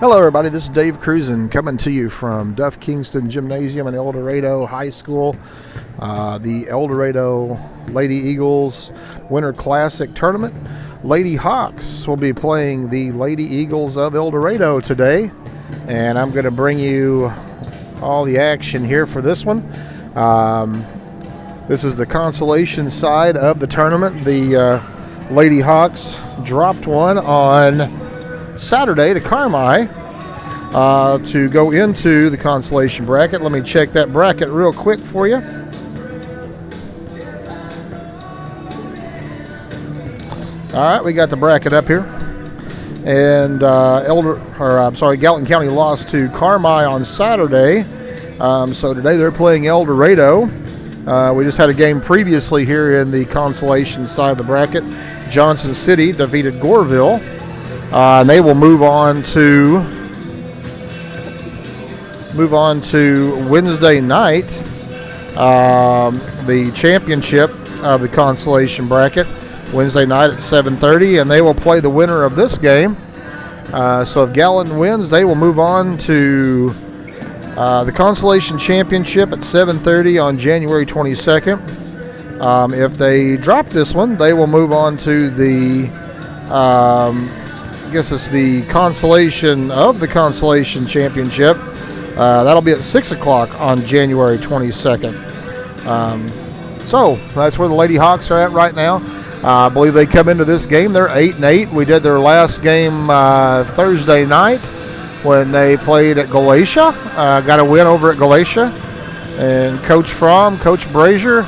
Hello everybody, this is Dave Cruzen coming to you from Duff Kingston Gymnasium in Eldorado High School. The Eldorado Lady Eagles Winter Classic Tournament. Lady Hawks will be playing the Lady Eagles of Eldorado today, and I'm going to bring you all the action here for this one. This is the consolation side of the tournament. The Lady Hawks dropped one on Saturday to Carmi to go into the consolation bracket. Let me check that bracket real quick for you. All right, we got the bracket up here, and Gallatin County lost to Carmi on Saturday, so today they're playing Eldorado. We just had a game previously here in the consolation side of the bracket. Johnson City defeated Goreville. And they will move on to Wednesday night, the championship of the consolation bracket, Wednesday night at 7:30, and they will play the winner of this game. So if Gallatin wins, they will move on to the consolation championship at 7:30 on January 22nd. If they drop this one, they will move on to the I guess it's the consolation of the consolation championship. That'll be at 6 o'clock on January 22nd. So that's where the Lady Hawks are at right now. I believe they come into this game. They're 8-8. We did their last game Thursday night when they played at Galatia. Got a win over at Galatia. And Coach Brazier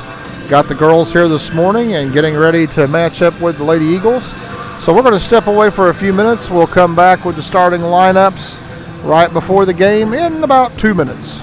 got the girls here this morning and getting ready to match up with the Lady Eagles. So we're going to step away for a few minutes. We'll come back with the starting lineups right before the game in about 2 minutes.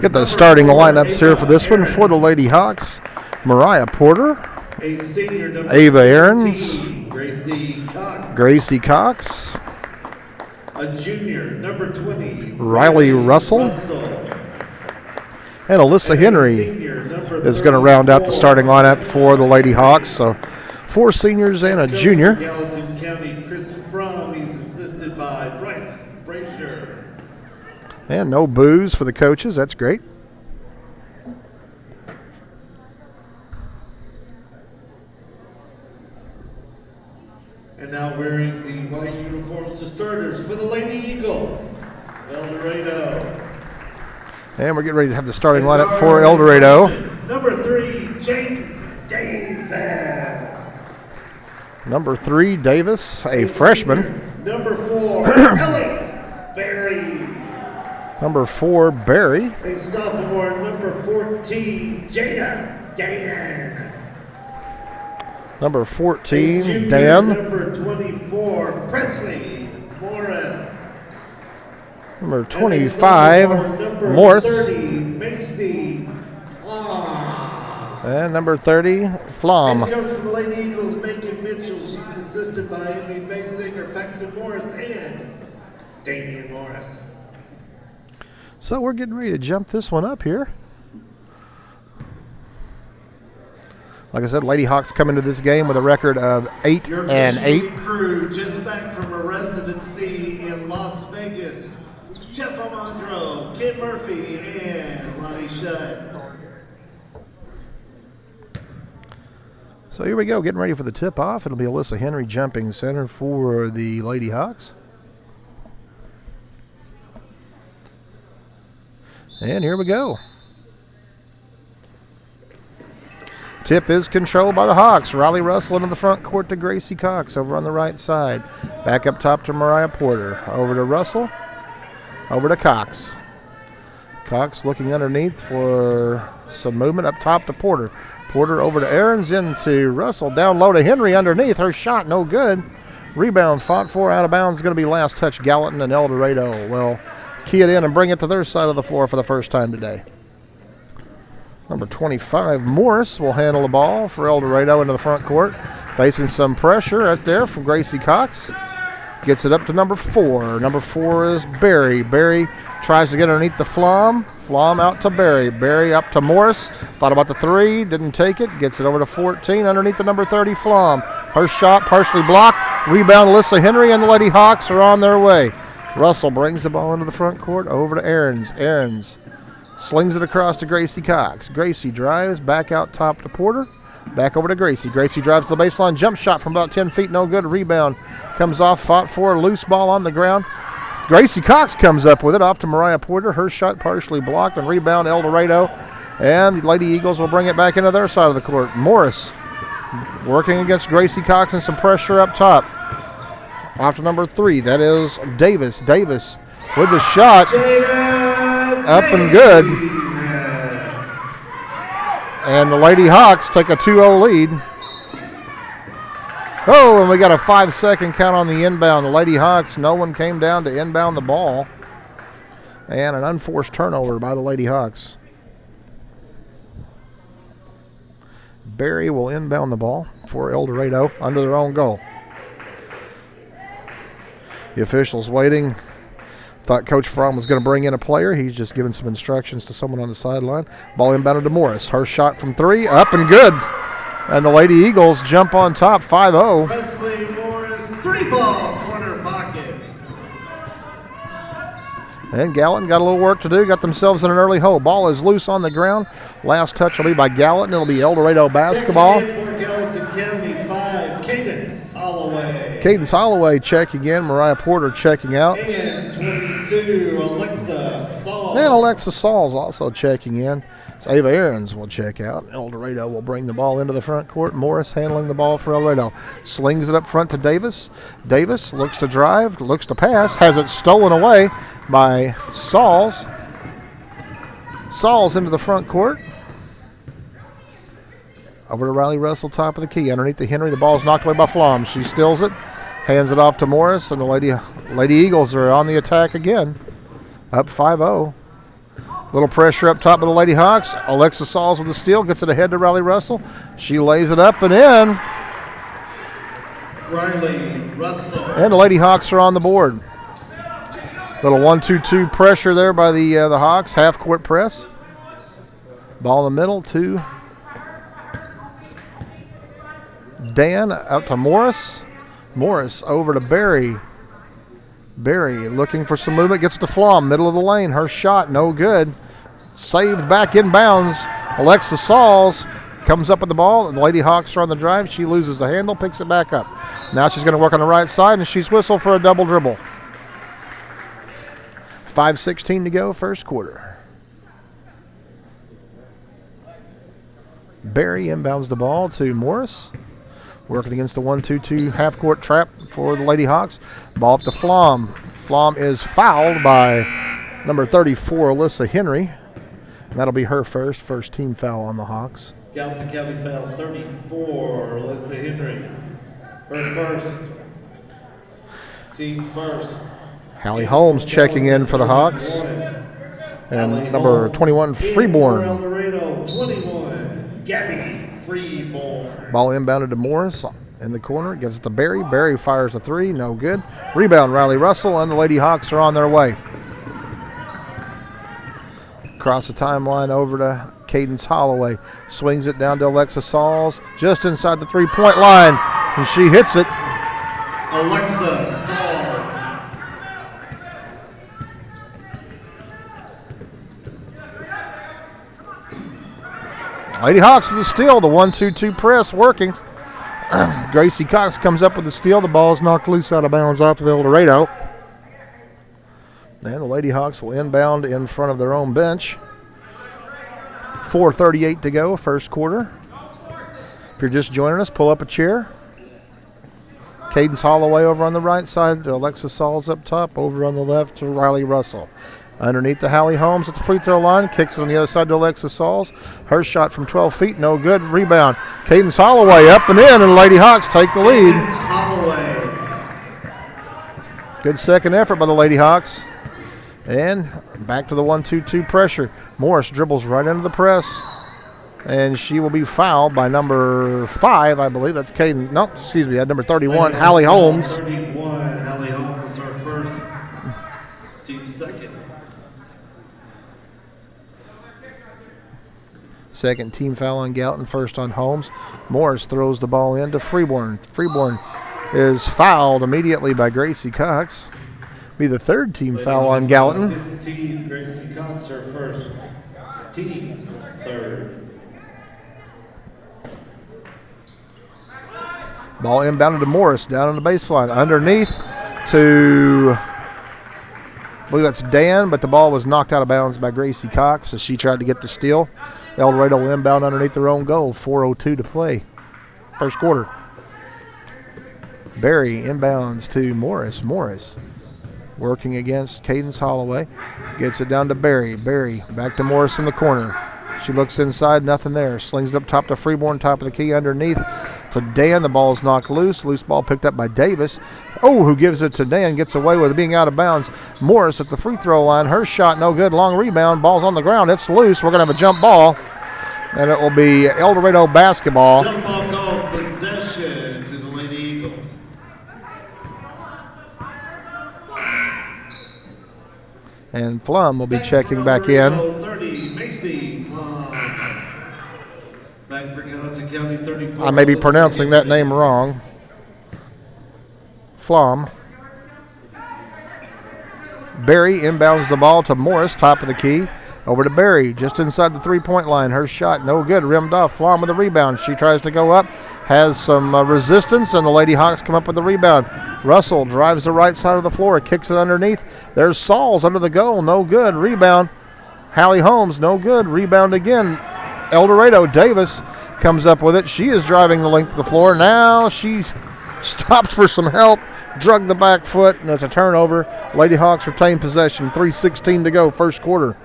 Get the starting lineups here for this one. For the Lady Hawks, Mariah Porter, Ava Aarons, Gracie Cox, a junior, number 20, Riley Russell, and Alyssa Henry is going to round out the starting lineup for the Lady Hawks. So 4 seniors and a junior. Gallatin County, Chris Fromm, he's assisted by Bryce Brazier. And no boos for the coaches. That's great. And we're getting ready to have the starting lineup for Eldorado. Number 3, Jaden Davis. Number 3, Davis, a freshman. Number 4, Ellie Berry. Number 4, Barry. A sophomore. Number 14, Jada Dan. Number 14, Junior, Dan. Number 24, Presley Morris. Number 25, number Morris. 30, Macy Flom. And number 30, Flom. Head coach for the Lady Eagles, Macon Mitchell. She's assisted by Amy Basinger, Paxton Morris, and Damian Morris. So we're getting ready to jump this one up here. Like I said, Lady Hawks come into this game with a record of 8-8. Your crew just back from a residency in Las Vegas. Jeff Amandro, Ken Murphy, and Lonnie Shutt. So here we go, getting ready for the tip-off. It'll be Alyssa Henry jumping center for the Lady Hawks. And here we go. Tip is controlled by the Hawks. Riley Russell into the front court to Gracie Cox over on the right side. Back up top to Mariah Porter. Over to Russell. Over to Cox. Cox looking underneath for some movement up top to Porter. Porter over to Aarons, into Russell. Down low to Henry underneath. Her shot no good. Rebound fought for out of bounds. Going to be last touch Gallatin and Eldorado. Well, key it in and bring it to their side of the floor for the first time today. Number 25, Morris, will handle the ball for Eldorado into the front court. Facing some pressure right there from Gracie Cox. Gets it up to number 4. Number 4 is Barry. Barry tries to get underneath the Flom. Flom out to Barry. Barry up to Morris. Thought about the 3, didn't take it. Gets it over to 14 underneath the number 30 Flom. Her shot partially blocked. Rebound Alyssa Henry, and the Lady Hawks are on their way. Russell brings the ball into the front court over to Aarons. Aarons slings it across to Gracie Cox. Gracie drives back out top to Porter. Back over to Gracie. Gracie drives to the baseline. Jump shot from about 10 feet. No good. Rebound comes off. Fought for. Loose ball on the ground. Gracie Cox comes up with it. Off to Mariah Porter. Her shot partially blocked. And rebound Eldorado. And the Lady Eagles will bring it back into their side of the court. Morris working against Gracie Cox and some pressure up top. Off to number 3. That is Davis. Davis with the shot. Up and good. And the Lady Hawks take a 2-0 lead. Oh, and we got a 5-second count on the inbound. The Lady Hawks, no one came down to inbound the ball. And an unforced turnover by the Lady Hawks. Barry will inbound the ball for Eldorado under their own goal. The officials waiting. Thought Coach Fromm was going to bring in a player. He's just giving some instructions to someone on the sideline. Ball inbounded to Morris. Her shot from 3, up and good. And the Lady Eagles jump on top, 5-0. Presley Morris, 3-ball, corner pocket. And Gallatin got a little work to do. Got themselves in an early hole. Ball is loose on the ground. Last touch will be by Gallatin. It'll be Eldorado basketball. Checking in for Gallatin County, 5, Cadence Holloway. Cadence Holloway checking in. Mariah Porter checking out. And 22, Alexa Saul. And Alexa Saul's also checking in. So Ava Aarons will check out. Eldorado will bring the ball into the front court. Morris handling the ball for Eldorado. Slings it up front to Davis. Davis looks to drive, looks to pass, has it stolen away by Sauls. Sauls into the front court. Over to Riley Russell, top of the key. Underneath to Henry. The ball's knocked away by Flom. She steals it, hands it off to Morris, and the Lady Eagles are on the attack again. Up 5-0. Little pressure up top of the Lady Hawks. Alexa Sauls with the steal. Gets it ahead to Riley Russell. She lays it up and in. Riley Russell. And the Lady Hawks are on the board. Little 1-2-2 pressure there by the Hawks. Half-court press. Ball in the middle to Dan. Out to Morris. Morris over to Barry. Barry looking for some movement. Gets to Flom. Middle of the lane. Her shot no good. Saved back in bounds. Alexa Sauls comes up with the ball. And the Lady Hawks are on the drive. She loses the handle. Picks it back up. Now she's going to work on the right side. And she's whistled for a double dribble. 5:16 to go, first quarter. Barry inbounds the ball to Morris. Working against the 1-2-2 half-court trap for the Lady Hawks. Ball up to Flom. Flom is fouled by number 34, Alyssa Henry. And that'll be her first team foul on the Hawks. Gallatin County foul 34, Alyssa Henry. Her first. Team first. Hallie Holmes checking in for the Hawks. And number 21, Freeborn. Eldorado 21, Gabby Freeborn. Ball inbounded to Morris in the corner. Gets it to Barry. Barry fires a three. No good. Rebound, Riley Russell, and the Lady Hawks are on their way. Across the timeline over to Cadence Holloway. Swings it down to Alexa Sauls. Just inside the three-point line. And she hits it. Alexa Sauls. Lady Hawks with the steal. The 1-2-2 press working. Gracie Cox comes up with the steal. The ball is knocked loose out of bounds off of Eldorado. And the Lady Hawks will inbound in front of their own bench. 4:38 to go, first quarter. If you're just joining us, pull up a chair. Cadence Holloway over on the right side. Alexa Sauls up top. Over on the left to Riley Russell. Underneath to Hallie Holmes at the free throw line. Kicks it on the other side to Alexa Sauls. Her shot from 12 feet, no good. Rebound. Cadence Holloway up and in, and the Lady Hawks take the lead. Cadence Holloway. Good second effort by the Lady Hawks. And back to the 1-2-2 pressure. Morris dribbles right into the press. And she will be fouled by number 5, I believe. That's Cadence. No, excuse me, number 31, Hallie Holmes. 31, Hallie Holmes, her first. Team second. Second team foul on Gallatin, first on Holmes. Morris throws the ball in to Freeborn. Freeborn is fouled immediately by Gracie Cox. Be the third team foul on Gallatin. 15, Gracie Cox, her first. Team third. Ball inbounded to Morris down on the baseline. Underneath to, I believe that's Dan, but the ball was knocked out of bounds by Gracie Cox as she tried to get the steal. Eldorado will inbound underneath their own goal. 4:02 to play. First quarter. Barry inbounds to Morris. Morris working against Cadence Holloway. Gets it down to Barry. Barry back to Morris in the corner. She looks inside, nothing there. Slings it up top to Freeborn, top of the key underneath to Dan. The ball's knocked loose. Loose ball picked up by Davis. Oh, who gives it to Dan, gets away with it being out of bounds. Morris at the free throw line. Her shot no good. Long rebound. Ball's on the ground. It's loose. We're going to have a jump ball. And it will be Eldorado basketball. Jump ball called possession to the Lady Eagles. And Flum will be checking back in. 30, Macy Plum. Back for Gallatin County 34. I may be pronouncing that name wrong. Flum. Barry inbounds the ball to Morris, top of the key. Over to Barry, just inside the three-point line. Her shot, no good, rimmed off. Flom with the rebound. She tries to go up, has some resistance, and the Lady Hawks come up with the rebound. Russell drives the right side of the floor, kicks it underneath. There's Sauls under the goal, no good. Rebound. Hallie Holmes, no good. Rebound again. Eldorado. Davis comes up with it. She is driving the length of the floor. Now she stops for some help. Drug the back foot, and it's a turnover. Lady Hawks retain possession. 3:16 to go, first quarter.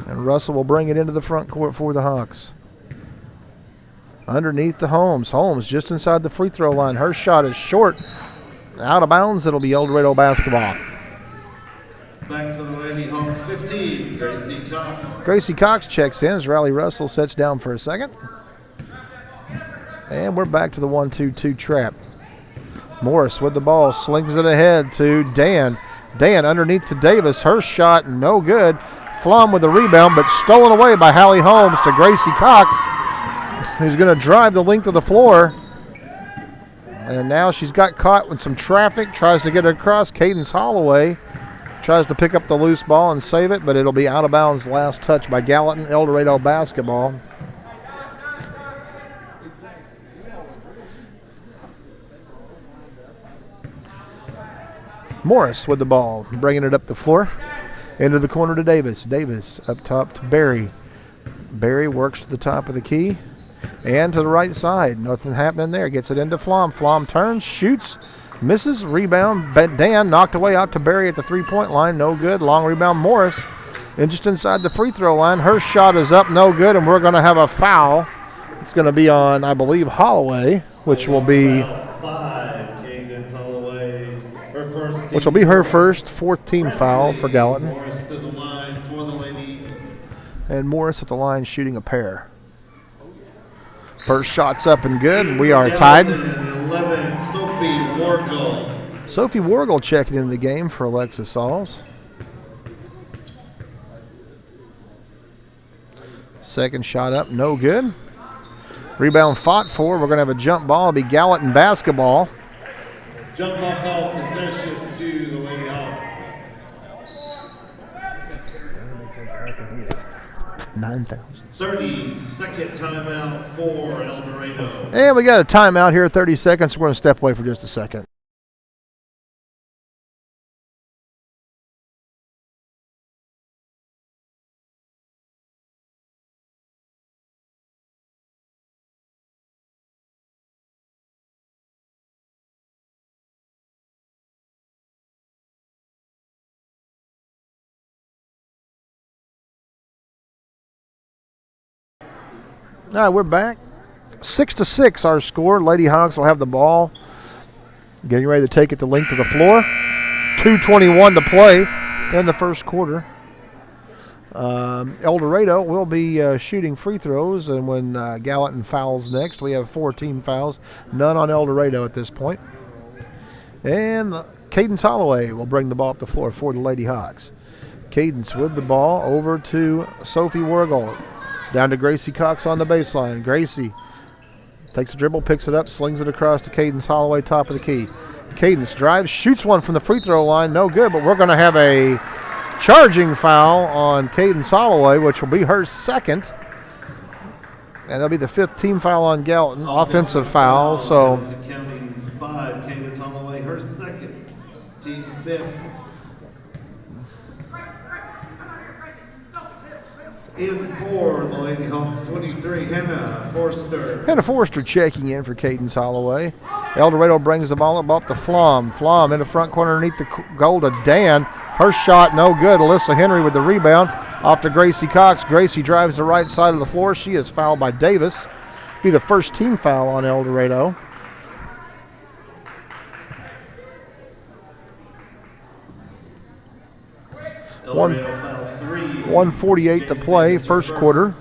And Russell will bring it into the front court for the Hawks. Underneath to Holmes. Holmes just inside the free throw line. Her shot is short. Out of bounds. It'll be Eldorado basketball. Back for the Lady Hawks 15, Gracie Cox. Gracie Cox checks in as Riley Russell sits down for a second. And we're back to the 1-2-2 trap. Morris with the ball. Slings it ahead to Dan. Dan underneath to Davis. Her shot no good. Flom with the rebound, but stolen away by Hallie Holmes to Gracie Cox, who's going to drive the length of the floor. And now she's got caught with some traffic, tries to get it across. Cadence Holloway tries to pick up the loose ball and save it, but it'll be out of bounds. Last touch by Gallatin. Eldorado basketball. Morris with the ball, bringing it up the floor. Into the corner to Davis. Davis up top to Barry. Barry works to the top of the key and to the right side. Nothing happening there. Gets it into Flom. Flom turns, shoots, misses, rebound. Dan knocked away out to Barry at the three-point line. No good. Long rebound, Morris. And just inside the free throw line. Her shot is up, no good, and we're going to have a foul. It's going to be on, I believe, Holloway, which will be her first, fourth team foul for Gallatin. Morris to the line for the Lady Eagles. And Morris at the line shooting a pair. First shot's up and good, and we are tied. 11, Sophie Wargel. Sophie Wargel checking into the game for Alexis Sauls. Second shot up, no good. Rebound fought for. We're going to have a jump ball. It'll be Gallatin basketball. Jump ball call, possession to the Lady Hawks. 9,000. 30-second timeout for Eldorado. And we got a timeout here, 30 seconds. We're going to step away for just a second. All right, we're back. 6-6 our score. Lady Hawks will have the ball. Getting ready to take it the length of the floor. 2:21 to play in the first quarter. Eldorado will be shooting free throws, and when Gallatin fouls next, we have 4 team fouls. None on Eldorado at this point. And Cadence Holloway will bring the ball up the floor for the Lady Hawks. Cadence with the ball over to Sophie Wargel. Down to Gracie Cox on the baseline. Gracie takes a dribble, picks it up, slings it across to Cadence Holloway, top of the key. Cadence drives, shoots one from the free throw line. No good, but we're going to have a charging foul on Cadence Holloway, which will be her second. And it'll be the 5th team foul on Gallatin, offensive foul. So County's 5, Cadence Holloway, her second, team 5th. In for the Lady Hawks, 23, Hannah Forster. Hannah Forster checking in for Cadence Holloway. Eldorado brings the ball up to Flom. Flom in the front corner underneath the goal to Dan. Her shot no good. Alyssa Henry with the rebound off to Gracie Cox. Gracie drives the right side of the floor. She is fouled by Davis. Be the first team foul on Eldorado. Eldorado foul 3. 1:48 to play, first quarter.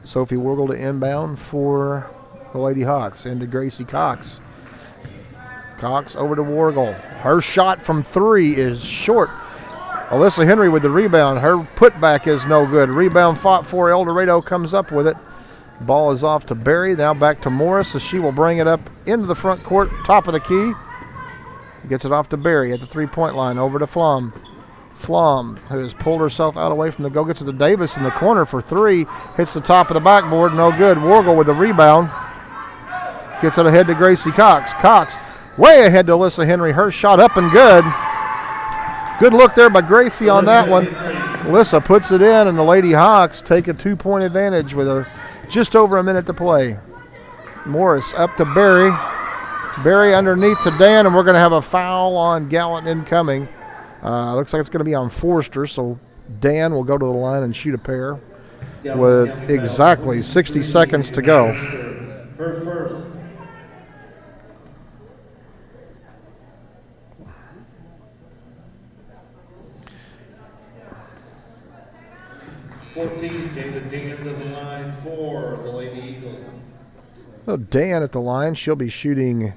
Sophie Wargel to inbound for the Lady Hawks. Into Gracie Cox. Cox over to Wargel. Her shot from 3 is short. Alyssa Henry with the rebound. Her putback is no good. Rebound fought for. Eldorado comes up with it. Ball is off to Barry. Now back to Morris as she will bring it up into the front court, top of the key. Gets it off to Barry at the three-point line. Over to Flom. Flom, who has pulled herself out away from the goal, gets it to Davis in the corner for 3. Hits the top of the backboard, no good. Wargel with the rebound. Gets it ahead to Gracie Cox. Cox way ahead to Alyssa Henry. Her shot up and good. Good look there by Gracie on that one. Alyssa puts it in, and the Lady Hawks take a 2-point advantage with just over a minute to play. Morris up to Barry. Barry underneath to Dan, and we're going to have a foul on Gallatin incoming. Looks like it's going to be on Forster, so Dan will go to the line and shoot a pair with exactly 60 seconds to go. Her first. 14, Jada Dan to the line for the Lady Eagles. So Dan at the line, she'll be shooting.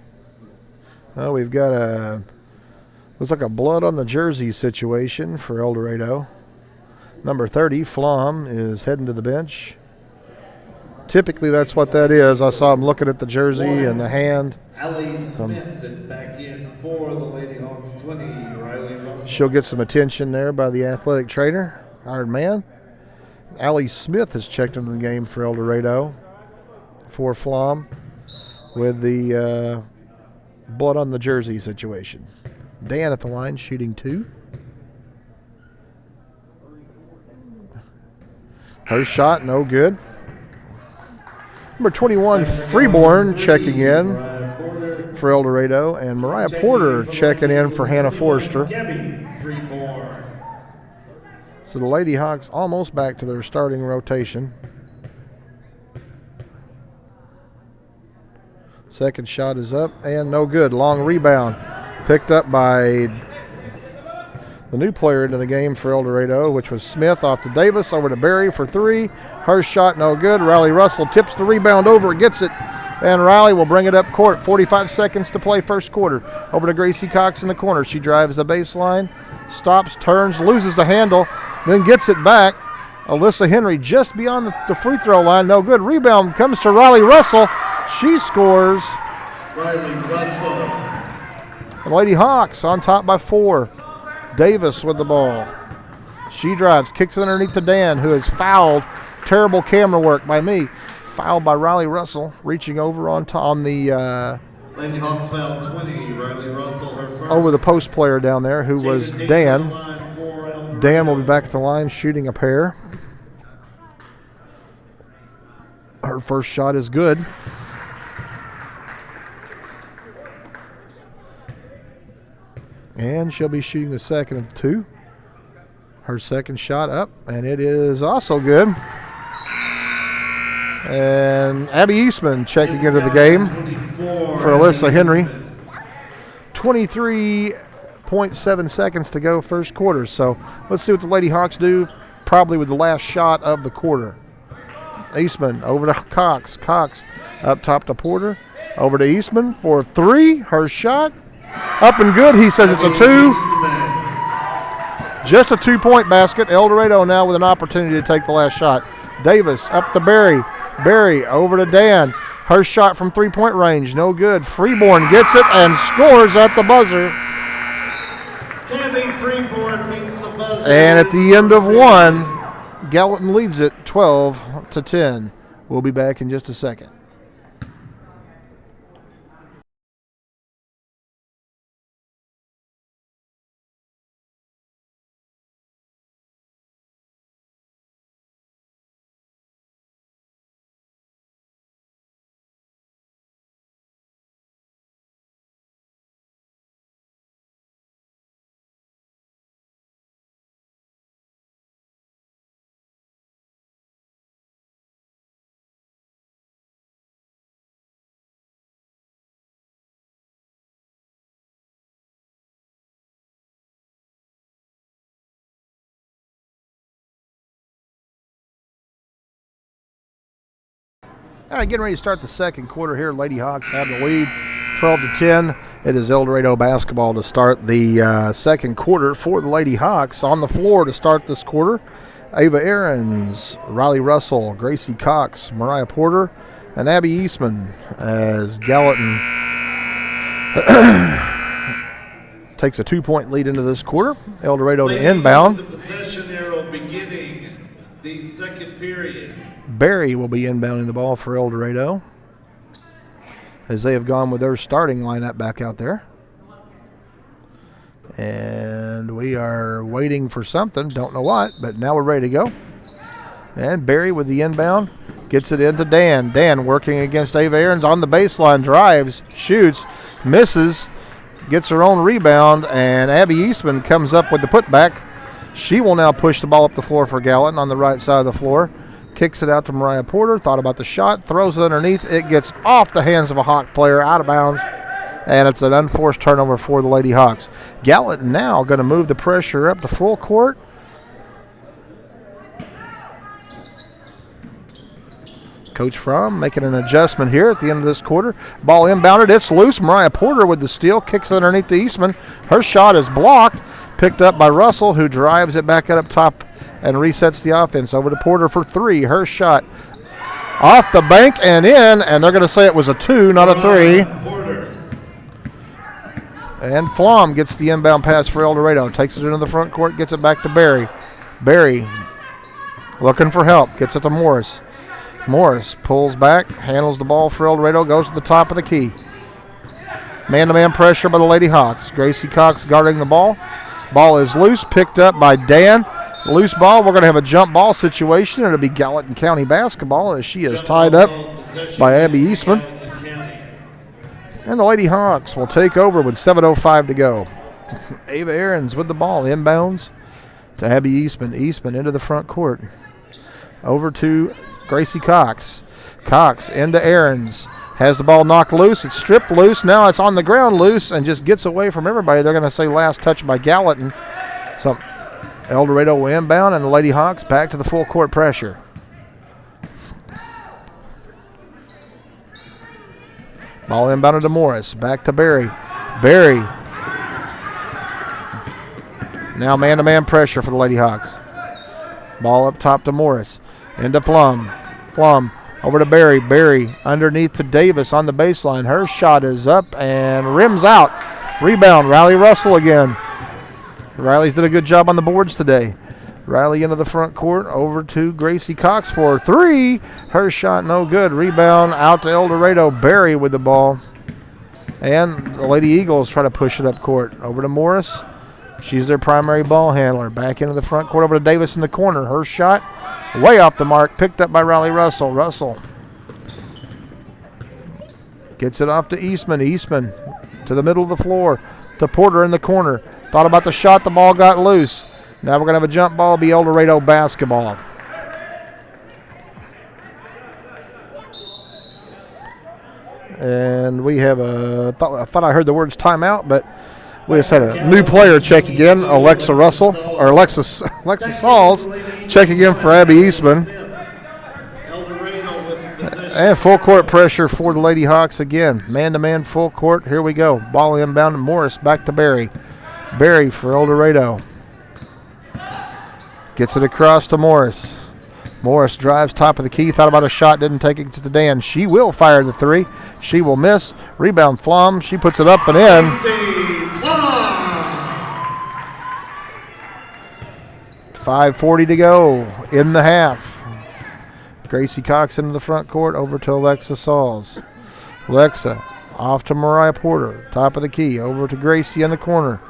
We've got looks like a blood on the jersey situation for Eldorado. Number 30, Flom, is heading to the bench. Typically that's what that is. I saw him looking at the jersey and the hand. Allie Smith is back in for the Lady Hawks, 20, Riley Russell. She'll get some attention there by the athletic trainer, hired man. Allie Smith has checked into the game for Eldorado for Flom with the blood on the jersey situation. Dan at the line shooting 2. Her shot, no good. Number 21, Freeborn, checking in for Eldorado, and Mariah Porter checking in for Hannah Forrester. So the Lady Hawks almost back to their starting rotation. Second shot is up and no good. Long rebound picked up by the new player into the game for Eldorado, which was Smith, off to Davis, over to Berry for three. Her shot no good. Riley Russell tips the rebound over, gets it, and Riley will bring it up court. 45 seconds to play first quarter. Over to Gracie Cox in the corner. She drives the baseline, stops, turns, loses the handle, then gets it back. Alyssa Henry just beyond the free throw line, no good. Rebound comes to Riley Russell. She scores. Riley Russell. The Lady Hawks on top by 4. Davis with the ball. She drives, kicks it underneath to Dan, who is fouled. Terrible camera work by me. Fouled by Riley Russell, reaching over on the Lady Hawks foul 20. Riley Russell, her first. Over the post player down there, who was Dan. Dan will be back at the line shooting a pair. Her first shot is good. And she'll be shooting the second of 2. Her second shot up, and it is also good. And Abby Eastman checking into the game for Alyssa Henry. 23.7 seconds to go first quarter. So let's see what the Lady Hawks do, probably with the last shot of the quarter. Eastman over to Cox. Cox up top to Porter. Over to Eastman for 3. Her shot. Up and good. He says it's a 2. Just a 2-point basket. Eldorado now with an opportunity to take the last shot. Davis up to Berry. Berry over to Dan. Her shot from 3-point range. No good. Freeborn gets it and scores at the buzzer. Tammy Freeborn beats the buzzer. And at the end of 1, Gallatin leads it 12-10. We'll be back in just a second. All right, getting ready to start the second quarter here. Lady Hawks have the lead, 12-10. It is Eldorado basketball to start the second quarter for the Lady Hawks. On the floor to start this quarter, Ava Aarons, Riley Russell, Gracie Cox, Mariah Porter, and Abby Eastman, as Gallatin takes a 2-point lead into this quarter. Eldorado to inbound. The possession arrow beginning the second period. Berry will be inbounding the ball for Eldorado, as they have gone with their starting lineup back out there. And we are waiting for something, don't know what, but now we're ready to go. And Berry with the inbound, gets it into Dan. Dan working against Ava Aarons on the baseline, drives, shoots, misses, gets her own rebound, and Abby Eastman comes up with the putback. She will now push the ball up the floor for Gallatin on the right side of the floor. Kicks it out to Mariah Porter, thought about the shot, throws it underneath. It gets off the hands of a Hawk player, out of bounds, and it's an unforced turnover for the Lady Hawks. Gallatin now going to move the pressure up to full court. Coach Fromm making an adjustment here at the end of this quarter. Ball inbounded, it's loose. Mariah Porter with the steal, kicks it underneath to Eastman. Her shot is blocked, picked up by Russell, who drives it back up top and resets the offense. Over to Porter for 3. Her shot off the bank and in, and they're going to say it was a 2, not a 3. And Flom gets the inbound pass for Eldorado. Takes it into the front court, gets it back to Berry. Berry looking for help, gets it to Morris. Morris pulls back, handles the ball for Eldorado, goes to the top of the key. Man-to-man pressure by the Lady Hawks. Gracie Cox guarding the ball. Ball is loose, picked up by Dan. Loose ball. We're going to have a jump ball situation. It'll be Gallatin County basketball as she is tied up by Abby Eastman. And the Lady Hawks will take over with 7:05 to go. Ava Ahrens with the ball. Inbounds to Abby Eastman. Eastman into the front court. Over to Gracie Cox. Cox into Ahrens. Has the ball knocked loose. It's stripped loose. Now it's on the ground loose and just gets away from everybody. They're going to say last touch by Gallatin. So Eldorado will inbound, and the Lady Hawks back to the full court pressure. Ball inbounded to Morris. Back to Berry. Berry. Now man-to-man pressure for the Lady Hawks. Ball up top to Morris. Into Flum. Flum over to Berry. Berry underneath to Davis on the baseline. Her shot is up and rims out. Rebound, Riley Russell again. Riley's did a good job on the boards today. Riley into the front court. Over to Gracie Cox for three. Her shot no good. Rebound out to Eldorado. Berry with the ball. And the Lady Eagles try to push it up court. Over to Morris. She's their primary ball handler. Back into the front court over to Davis in the corner. Her shot way off the mark. Picked up by Riley Russell. Russell gets it off to Eastman. Eastman to the middle of the floor. To Porter in the corner. Thought about the shot. The ball got loose. Now we're going to have a jump ball. Be Eldorado basketball. And we have I thought I heard the words timeout, but we just had a new player check again. Alexa Sauls check again for Abby Eastman. And full court pressure for the Lady Hawks again. Man-to-man full court. Here we go. Ball inbound to Morris. Back to Berry. Berry for Eldorado. Gets it across to Morris. Morris drives top of the key. Thought about a shot. Didn't take it to Dan. She will fire the three. She will miss. Rebound Flom. She puts it up and in. 5:40 to go in the half. Gracie Cox into the front court. Over to Alexa Sauls. Alexa off to Mariah Porter. Top of the key. Over to Gracie in the corner.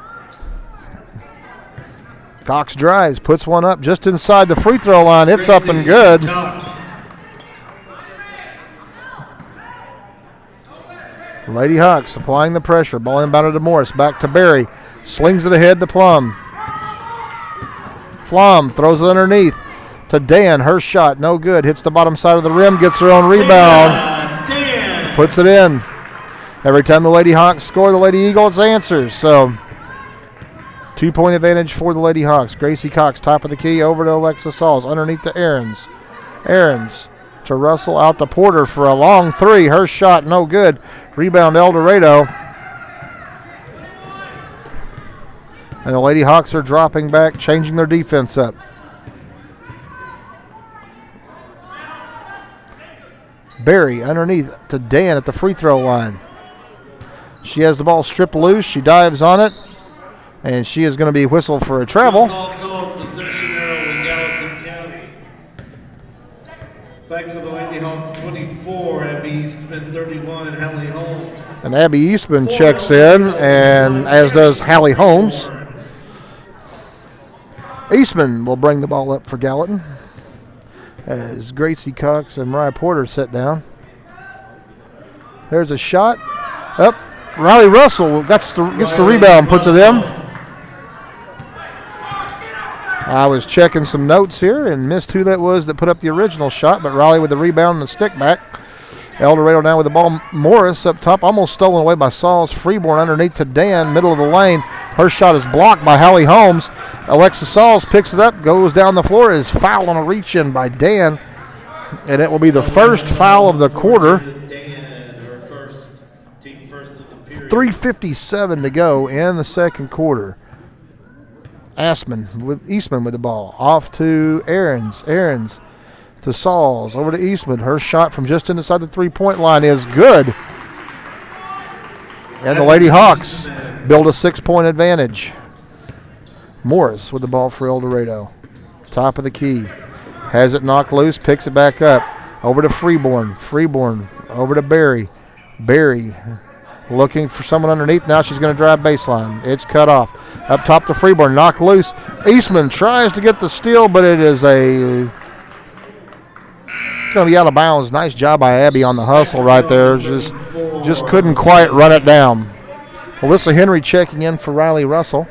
Cox drives, puts one up just inside the free throw line. It's up and good. Lady Hawks applying the pressure. Ball inbounded to Morris. Back to Berry. Slings it ahead to Plum. Flom throws it underneath to Dan. Her shot, no good. Hits the bottom side of the rim. Gets her own rebound. Puts it in. Every time the Lady Hawks score, the Lady Eagles answers. So 2-point advantage for the Lady Hawks. Gracie Cox, top of the key, over to Alexa Sauls. Underneath to Ahrens. Ahrens to Russell, out to Porter for a long three. Her shot, no good. Rebound, Eldorado. And the Lady Hawks are dropping back, changing their defense up. Berry underneath to Dan at the free throw line. She has the ball stripped loose. She dives on it. And she is going to be whistled for a travel. Possession arrow in Gallatin County. Back for the Lady Hawks, 24. Abby Eastman, 31. Hallie Holmes. And Abby Eastman checks in, and as does Hallie Holmes. Eastman will bring the ball up for Gallatin as Gracie Cox and Mariah Porter sit down. There's a shot. Up. Riley Russell gets the rebound, puts it in. I was checking some notes here and missed who that was that put up the original shot, but Riley with the rebound and the stick back. Eldorado now with the ball. Morris up top, almost stolen away by Sauls. Freeborn underneath to Dan, middle of the lane. Her shot is blocked by Hallie Holmes. Alexa Sauls picks it up, goes down the floor, is fouled on a reach-in by Dan, and it will be the first foul of the quarter. 3:57 to go in the second quarter. Eastman with the ball. Off to Ahrens. Ahrens to Sauls. Over to Eastman. Her shot from just inside the three-point line is good. And the Lady Hawks build a 6-point advantage. Morris with the ball for Eldorado. Top of the key. Has it knocked loose. Picks it back up. Over to Freeborn. Freeborn over to Berry. Berry looking for someone underneath. Now she's going to drive baseline. It's cut off. Up top to Freeborn, knocked loose. Eastman tries to get the steal, but it is going to be out of bounds. Nice job by Abby on the hustle right there. Just couldn't quite run it down. Alyssa Henry checking in for Riley Russell.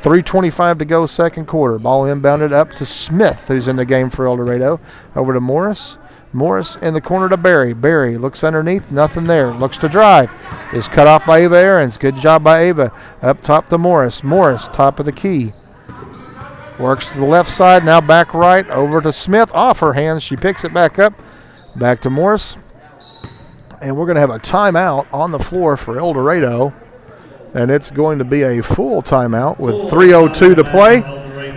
3:25 to go, second quarter. Ball inbounded up to Smith, who's in the game for Eldorado. Over to Morris. Morris in the corner to Barry. Barry looks underneath, nothing there. Looks to drive. Is cut off by Ava Ahrens. Good job by Ava. Up top to Morris. Morris, top of the key. Works to the left side, now back right. Over to Smith, off her hands. She picks it back up. Back to Morris. And we're going to have a timeout on the floor for Eldorado. And it's going to be a full timeout with 3:02 to play.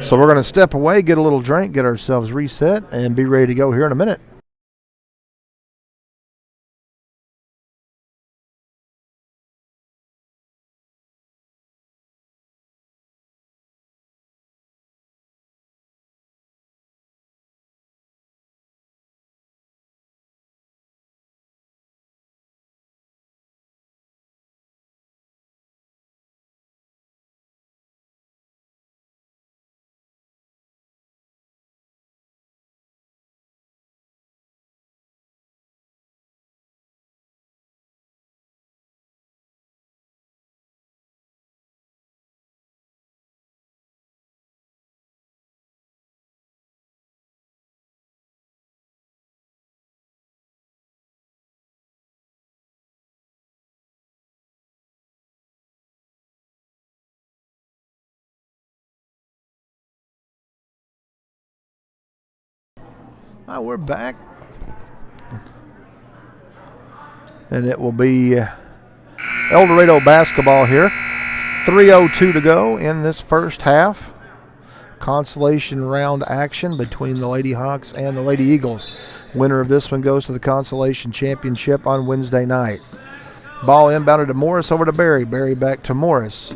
So we're going to step away, get a little drink, get ourselves reset, and be ready to go here in a minute. We're back. And it will be Eldorado basketball here. 3:02 to go in this first half. Consolation round action between the Lady Hawks and the Lady Eagles. Winner of this one goes to the Consolation Championship on Wednesday night. Ball inbounded to Morris, over to Barry. Barry back to Morris.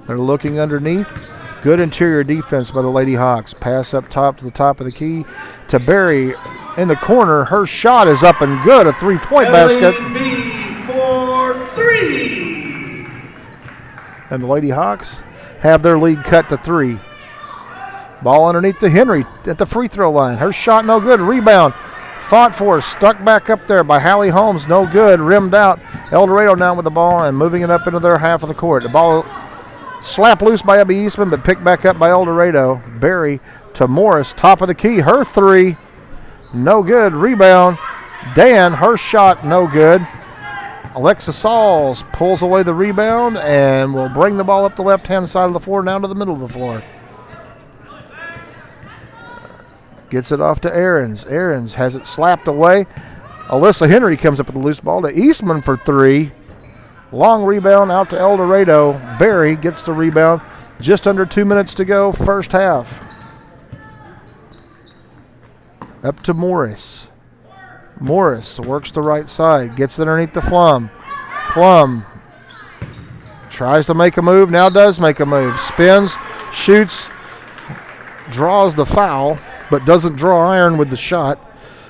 They're looking underneath. Good interior defense by the Lady Hawks. Pass up top to the top of the key to Barry in the corner. Her shot is up and good. A three-point basket. for three. And the Lady Hawks have their lead cut to 3. Ball underneath to Henry at the free throw line. Her shot no good. Rebound. Fought for, stuck back up there by Hallie Holmes. No good. Rimmed out. Eldorado now with the ball and moving it up into their half of the court. The ball slapped loose by Abby Eastman, but picked back up by Eldorado. Barry to Morris, top of the key. Her 3, no good. Rebound. Dan, her shot, no good. Alexa Sauls pulls away the rebound and will bring the ball up the left-hand side of the floor, down to the middle of the floor. Gets it off to Ahrens. Ahrens has it slapped away. Alyssa Henry comes up with the loose ball to Eastman for 3. Long rebound out to Eldorado. Barry gets the rebound. Just under 2 minutes to go, first half. Up to Morris. Morris works the right side. Gets it underneath the Flum. Flum tries to make a move. Now does make a move. Spins, shoots, draws the foul, but doesn't draw iron with the shot.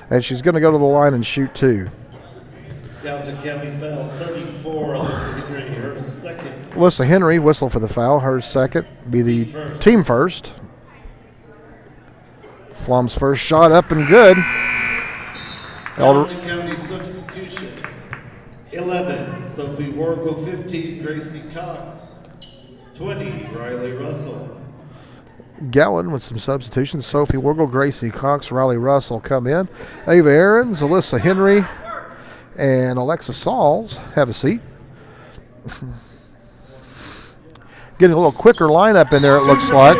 And she's going to go to the line and shoot 2. Gallatin County foul 34, Alyssa Henry, her second. Alyssa Henry whistle for the foul. Her second. Be the team first. Flum's first shot up and good. Gallatin County substitutions. 11, Sophie Wargle. 15, Gracie Cox. 20, Riley Russell. Gallatin with some substitutions. Sophie Wargle, Gracie Cox, Riley Russell come in. Ava Ahrens, Alyssa Henry, and Alexa Sauls have a seat. Getting a little quicker lineup in there, it looks like.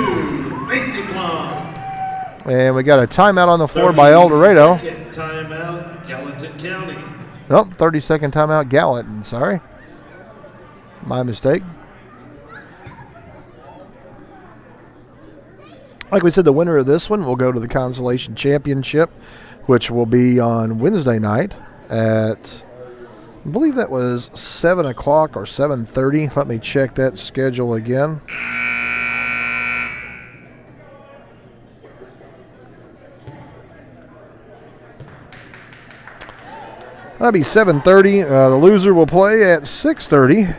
And we got a timeout on the floor by Eldorado. Timeout, Gallatin County. Nope, 30-second timeout, Gallatin. Sorry. My mistake. Like we said, the winner of this one will go to the Consolation Championship, which will be on Wednesday night at, I believe that was 7 o'clock or 7:30. Let me check that schedule again. That'll be 7:30. The loser will play at 6:30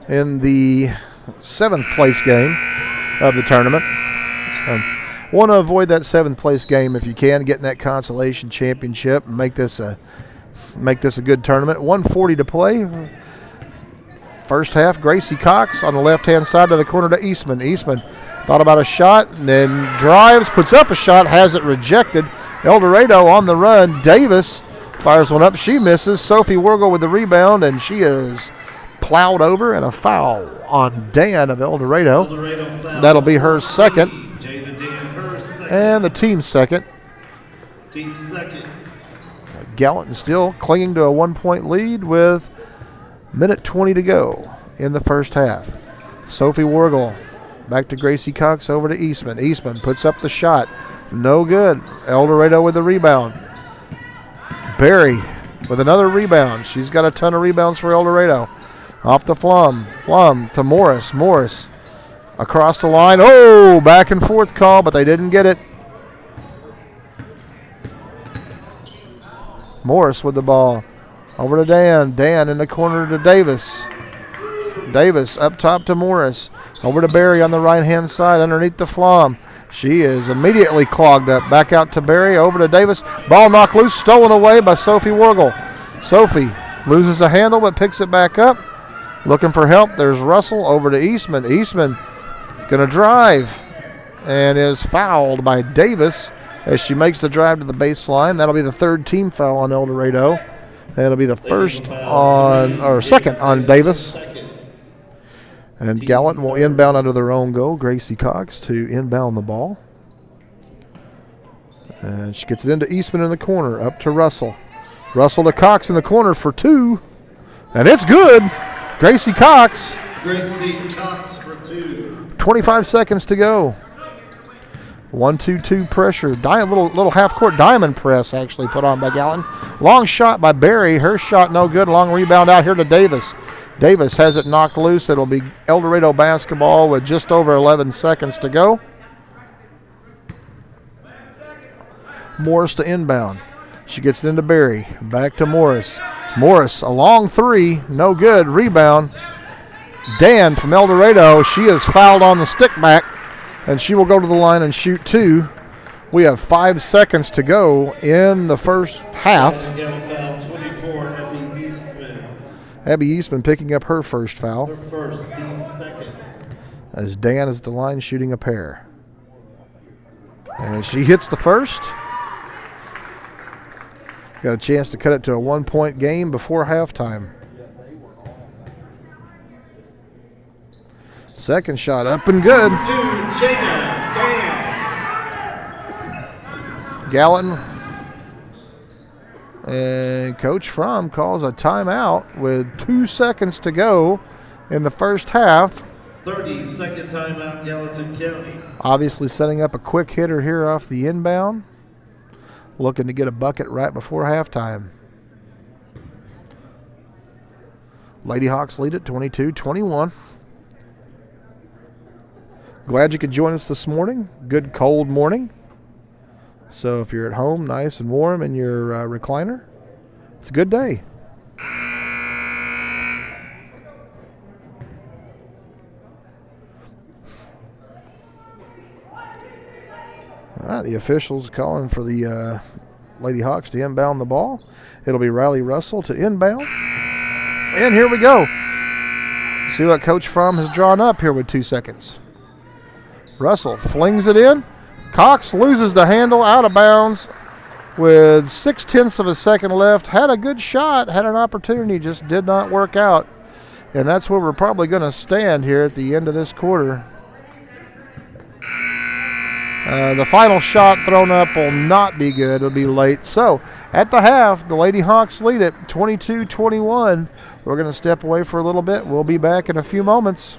in the 7th place game of the tournament. So, want to avoid that 7th place game if you can, get in that consolation championship and make this a good tournament. 1:40 to play. First half, Gracie Cox on the left-hand side of the corner to Eastman. Eastman thought about a shot and then drives, puts up a shot, has it rejected. Eldorado on the run. Davis fires one up. She misses. Sophie Wergel with the rebound, and she is plowed over, and a foul on Dan of Eldorado. That'll be her second. And the team's second. Gallatin still clinging to a 1-point lead with minute 20 to go in the first half. Sophie Wergel back to Gracie Cox, over to Eastman. Eastman puts up the shot. No good. Eldorado with the rebound. Barry with another rebound. She's got a ton of rebounds for Eldorado. Off to Flum. Flum to Morris. Morris across the line. Oh, back and forth call, but they didn't get it. Morris with the ball. Over to Dan. Dan in the corner to Davis. Davis up top to Morris. Over to Barry on the right-hand side underneath the Flom. She is immediately clogged up. Back out to Barry. Over to Davis. Ball knocked loose. Stolen away by Sophie Wergel. Sophie loses a handle but picks it back up. Looking for help. There's Russell over to Eastman. Eastman going to drive and is fouled by Davis as she makes the drive to the baseline. That'll be the third team foul on Eldorado. That'll be the second on Davis. And Gallatin will inbound under their own goal. Gracie Cox to inbound the ball. And she gets it into Eastman in the corner. Up to Russell. Russell to Cox in the corner for two. And it's good. Gracie Cox. Gracie Cox for two. 25 seconds to go. 1-2-2 pressure. Little half-court diamond press actually put on by Gallatin. Long shot by Barry. Her shot no good. Long rebound out here to Davis. Davis has it knocked loose. It'll be Eldorado basketball with just over 11 seconds to go. Morris to inbound. She gets it into Barry. Back to Morris. Morris, a long three. No good. Rebound. Dan from Eldorado. She is fouled on the stick back, and she will go to the line and shoot two. We have 5 seconds to go in the first half. Abby Eastman picking up her first foul. Her first, team second. As Dan is at the line shooting a pair. And she hits the first. Got a chance to cut it to a 1-point game before halftime. Second shot up and good. Gallatin. And Coach Fromm calls a timeout with 2 seconds to go in the first half. 30-second timeout, Gallatin County. Obviously setting up a quick hitter here off the inbound. Looking to get a bucket right before halftime. Lady Hawks lead it 22-21. Glad you could join us this morning. Good cold morning. So if you're at home nice and warm in your recliner, it's a good day. All right, the officials calling for the Lady Hawks to inbound the ball. It'll be Riley Russell to inbound. And here we go. See what Coach Fromm has drawn up here with 2 seconds. Russell flings it in. Cox loses the handle, out of bounds with 0.6 of a second left. Had a good shot, had an opportunity, just did not work out. And that's where we're probably going to stand here at the end of this quarter. The final shot thrown up will not be good. It'll be late. So at the half, the Lady Hawks lead it 22-21. We're going to step away for a little bit. We'll be back in a few moments.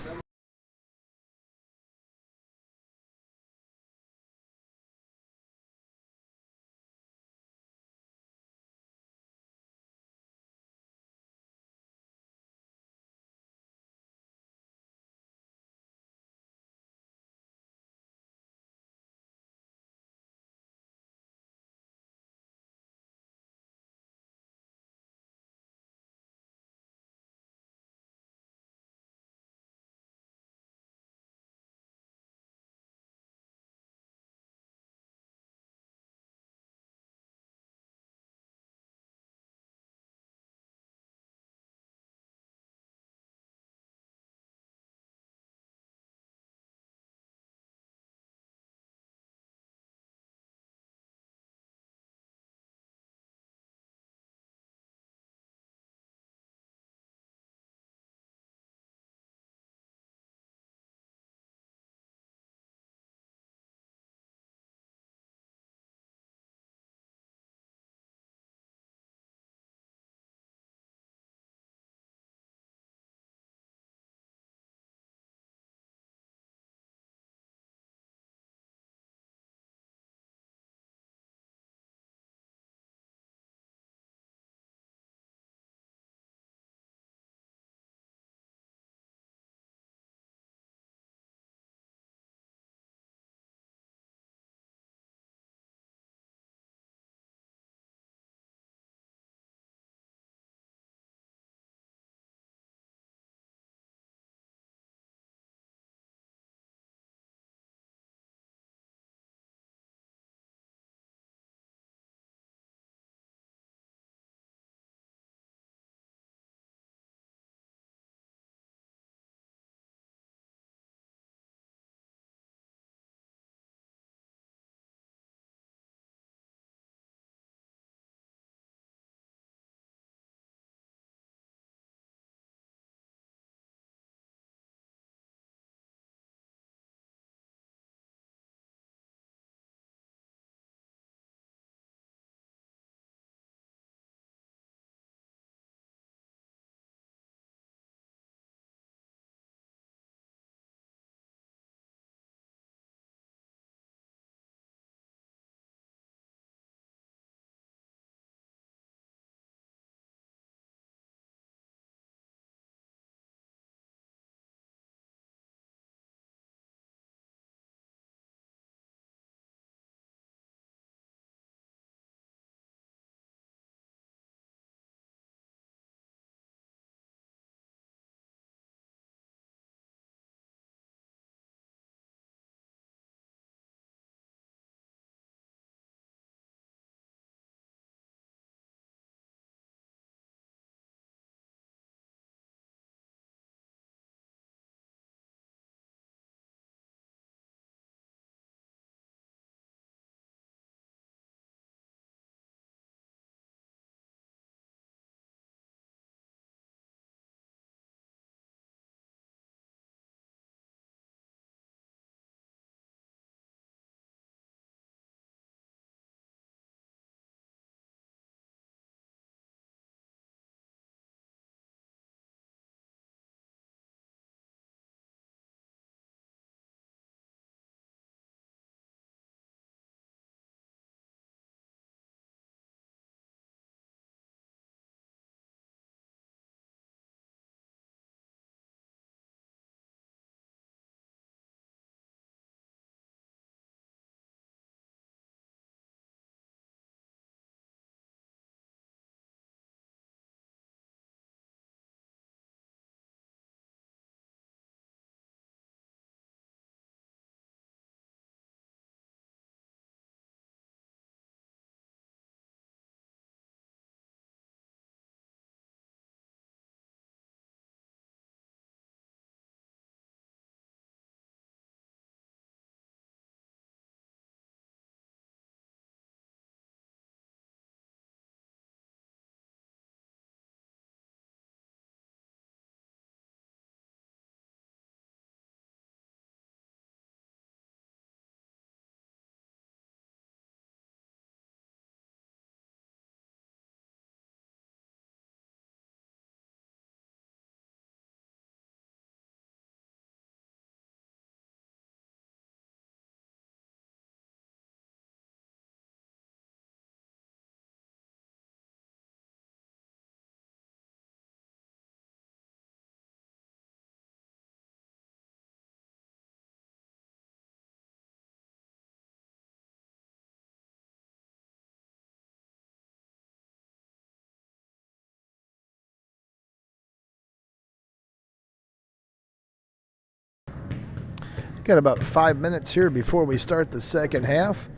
Got about 5 minutes here before we start the second half.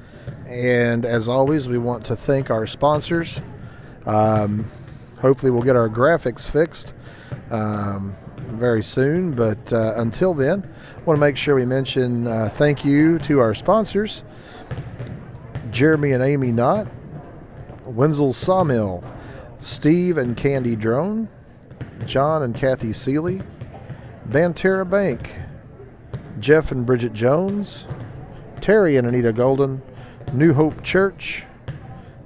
And as always, we want to thank our sponsors. Hopefully we'll get our graphics fixed very soon. But until then, I want to make sure we mention thank you to our sponsors, Jeremy and Amy Knott, Wenzel's Sawmill, Steve and Candy Drone, John and Kathy Seeley, Banterra Bank, Jeff and Bridget Jones, Terry and Anita Golden, New Hope Church,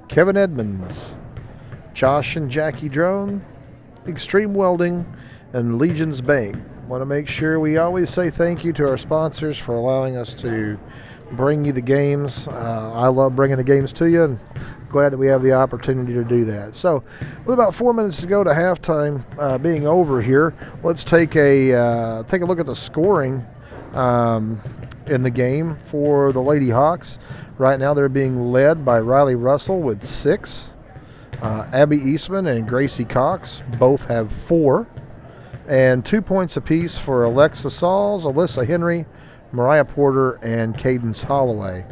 Kevin Edmonds, Josh and Jackie Drone, Extreme Welding, and Legion's Bank. Want to make sure we always say thank you to our sponsors for allowing us to bring you the games. I love bringing the games to you, and glad that we have the opportunity to do that. So with about 4 minutes to go to halftime being over here, let's take a look at the scoring in the game for the Lady Hawks. Right now they're being led by Riley Russell with 6. Abby Eastman and Gracie Cox both have 4. And 2 points apiece for Alexa Sauls, Alyssa Henry, Mariah Porter, and Cadence Holloway.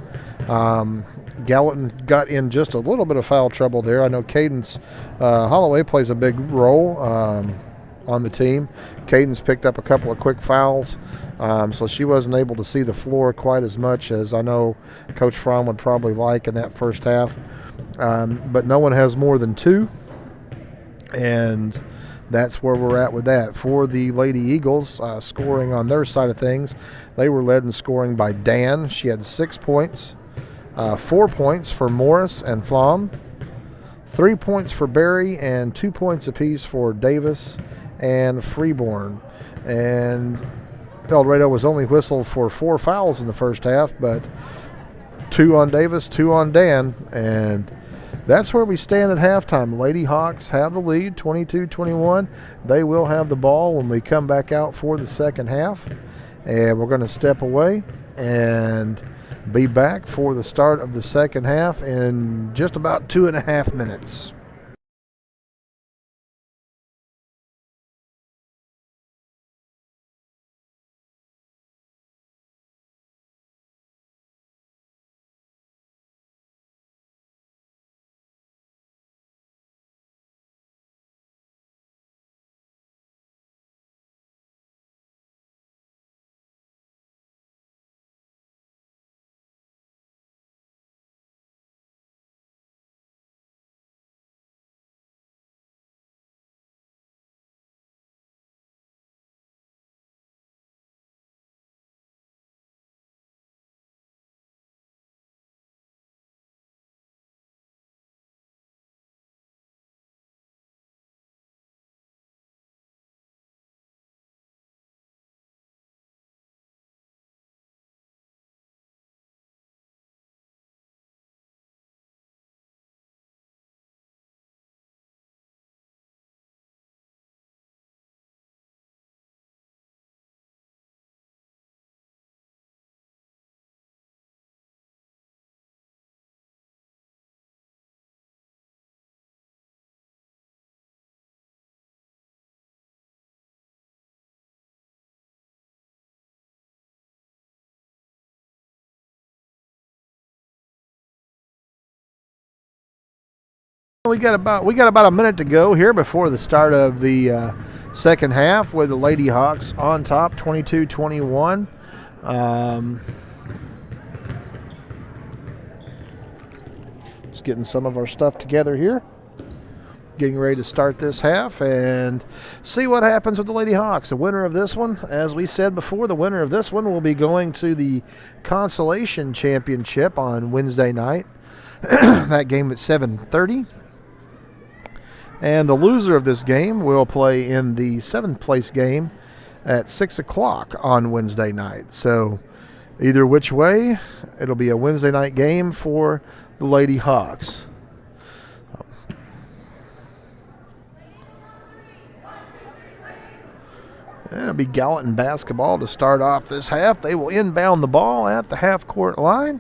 Gallatin got in just a little bit of foul trouble there. I know Cadence Holloway plays a big role on the team. Cadence picked up a couple of quick fouls, so she wasn't able to see the floor quite as much as I know Coach Fromm would probably like in that first half. But no one has more than 2, and that's where we're at with that. For the Lady Eagles, scoring on their side of things, they were led in scoring by Dan. She had 6 points. 4 points for Morris and Flom, 3 points for Barry, and 2 points apiece for Davis and Freeborn. And Eldorado was only whistled for 4 fouls in the first half, but 2 on Davis, 2 on Dan, and that's where we stand at halftime. Lady Hawks have the lead, 22-21. They will have the ball when we come back out for the second half, and we're going to step away and be back for the start of the second half in just about 2.5 minutes. We got about a minute to go here before the start of the second half, with the Lady Hawks on top, 22-21. Just getting some of our stuff together here, getting ready to start this half and see what happens with the Lady Hawks. The winner of this one, as we said before, the winner of this one will be going to the Consolation Championship on Wednesday night. That game at 7:30. And the loser of this game will play in the 7th place game at 6 o'clock on Wednesday night. So either which way, it'll be a Wednesday night game for the Lady Hawks. And it'll be Gallatin basketball to start off this half. They will inbound the ball at the half-court line.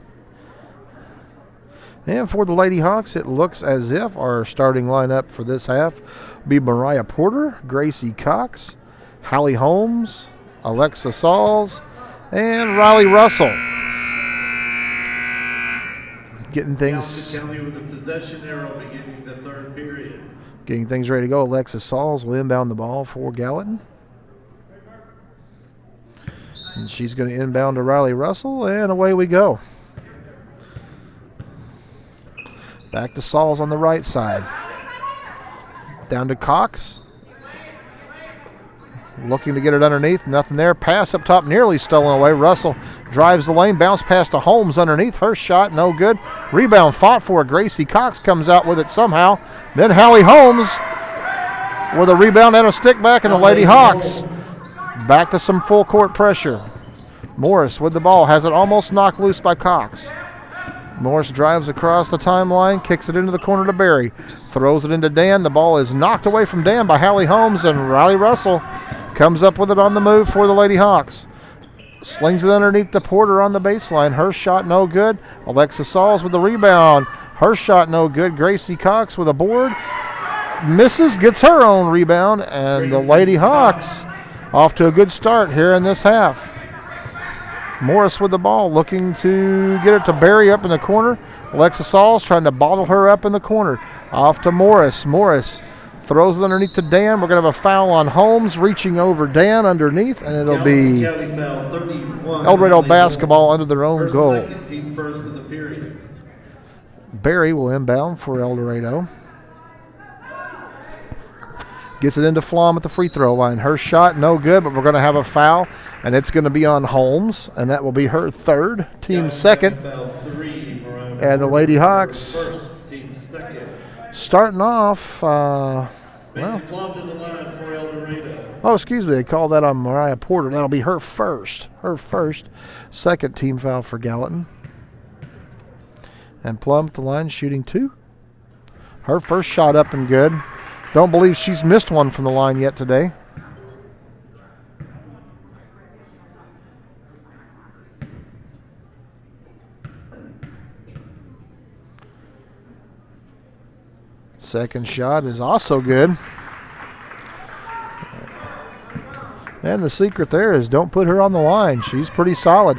And for the Lady Hawks, it looks as if our starting lineup for this half will be Mariah Porter, Gracie Cox, Hallie Holmes, Alexa Sauls, And Riley Russell getting things County with the possession arrow beginning the third period. Getting things ready to go. Alexis Sauls will inbound the ball for Gallatin. And she's going to inbound to Riley Russell, and away we go. Back to Sauls on the right side. Down to Cox. Looking to get it underneath. Nothing there. Pass up top, nearly stolen away. Russell drives the lane. Bounce pass to Holmes underneath. Her shot, no good. Rebound fought for. Gracie Cox comes out with it somehow. Then Hallie Holmes with a rebound and a stick back, and the Lady Hawks back to some full court pressure. Morris with the ball. Has it almost knocked loose by Cox. Morris drives across the timeline, kicks it into the corner to Barry. Throws it into Dan. The ball is knocked away from Dan by Hallie Holmes, and Riley Russell comes up with it on the move for the Lady Hawks. Slings it underneath the Porter on the baseline. Her shot no good. Alexis Sauls with the rebound. Her shot no good. Gracie Cox with a board. Misses, gets her own rebound, and the Lady Hawks off to a good start here in this half. Morris with the ball, looking to get it to Barry up in the corner. Alexis Sauls trying to bottle her up in the corner. Off to Morris. Morris throws it underneath to Dan. We're going to have a foul on Holmes, reaching over Dan underneath, and it'll be Eldorado basketball under their own goal. Team first of the period. Barry will inbound for Eldorado. Gets it into Flom at the free throw line. Her shot no good, but we're going to have a foul, and it's going to be on Holmes, and that will be her third, team second. And the Lady Hawks starting off, oh, excuse me, they called that on Mariah Porter. That'll be her first. Second team foul for Gallatin. And Plum at the line shooting two. Her first shot up and good. Don't believe she's missed one from the line yet today. Second shot is also good. And the secret there is don't put her on the line. She's pretty solid.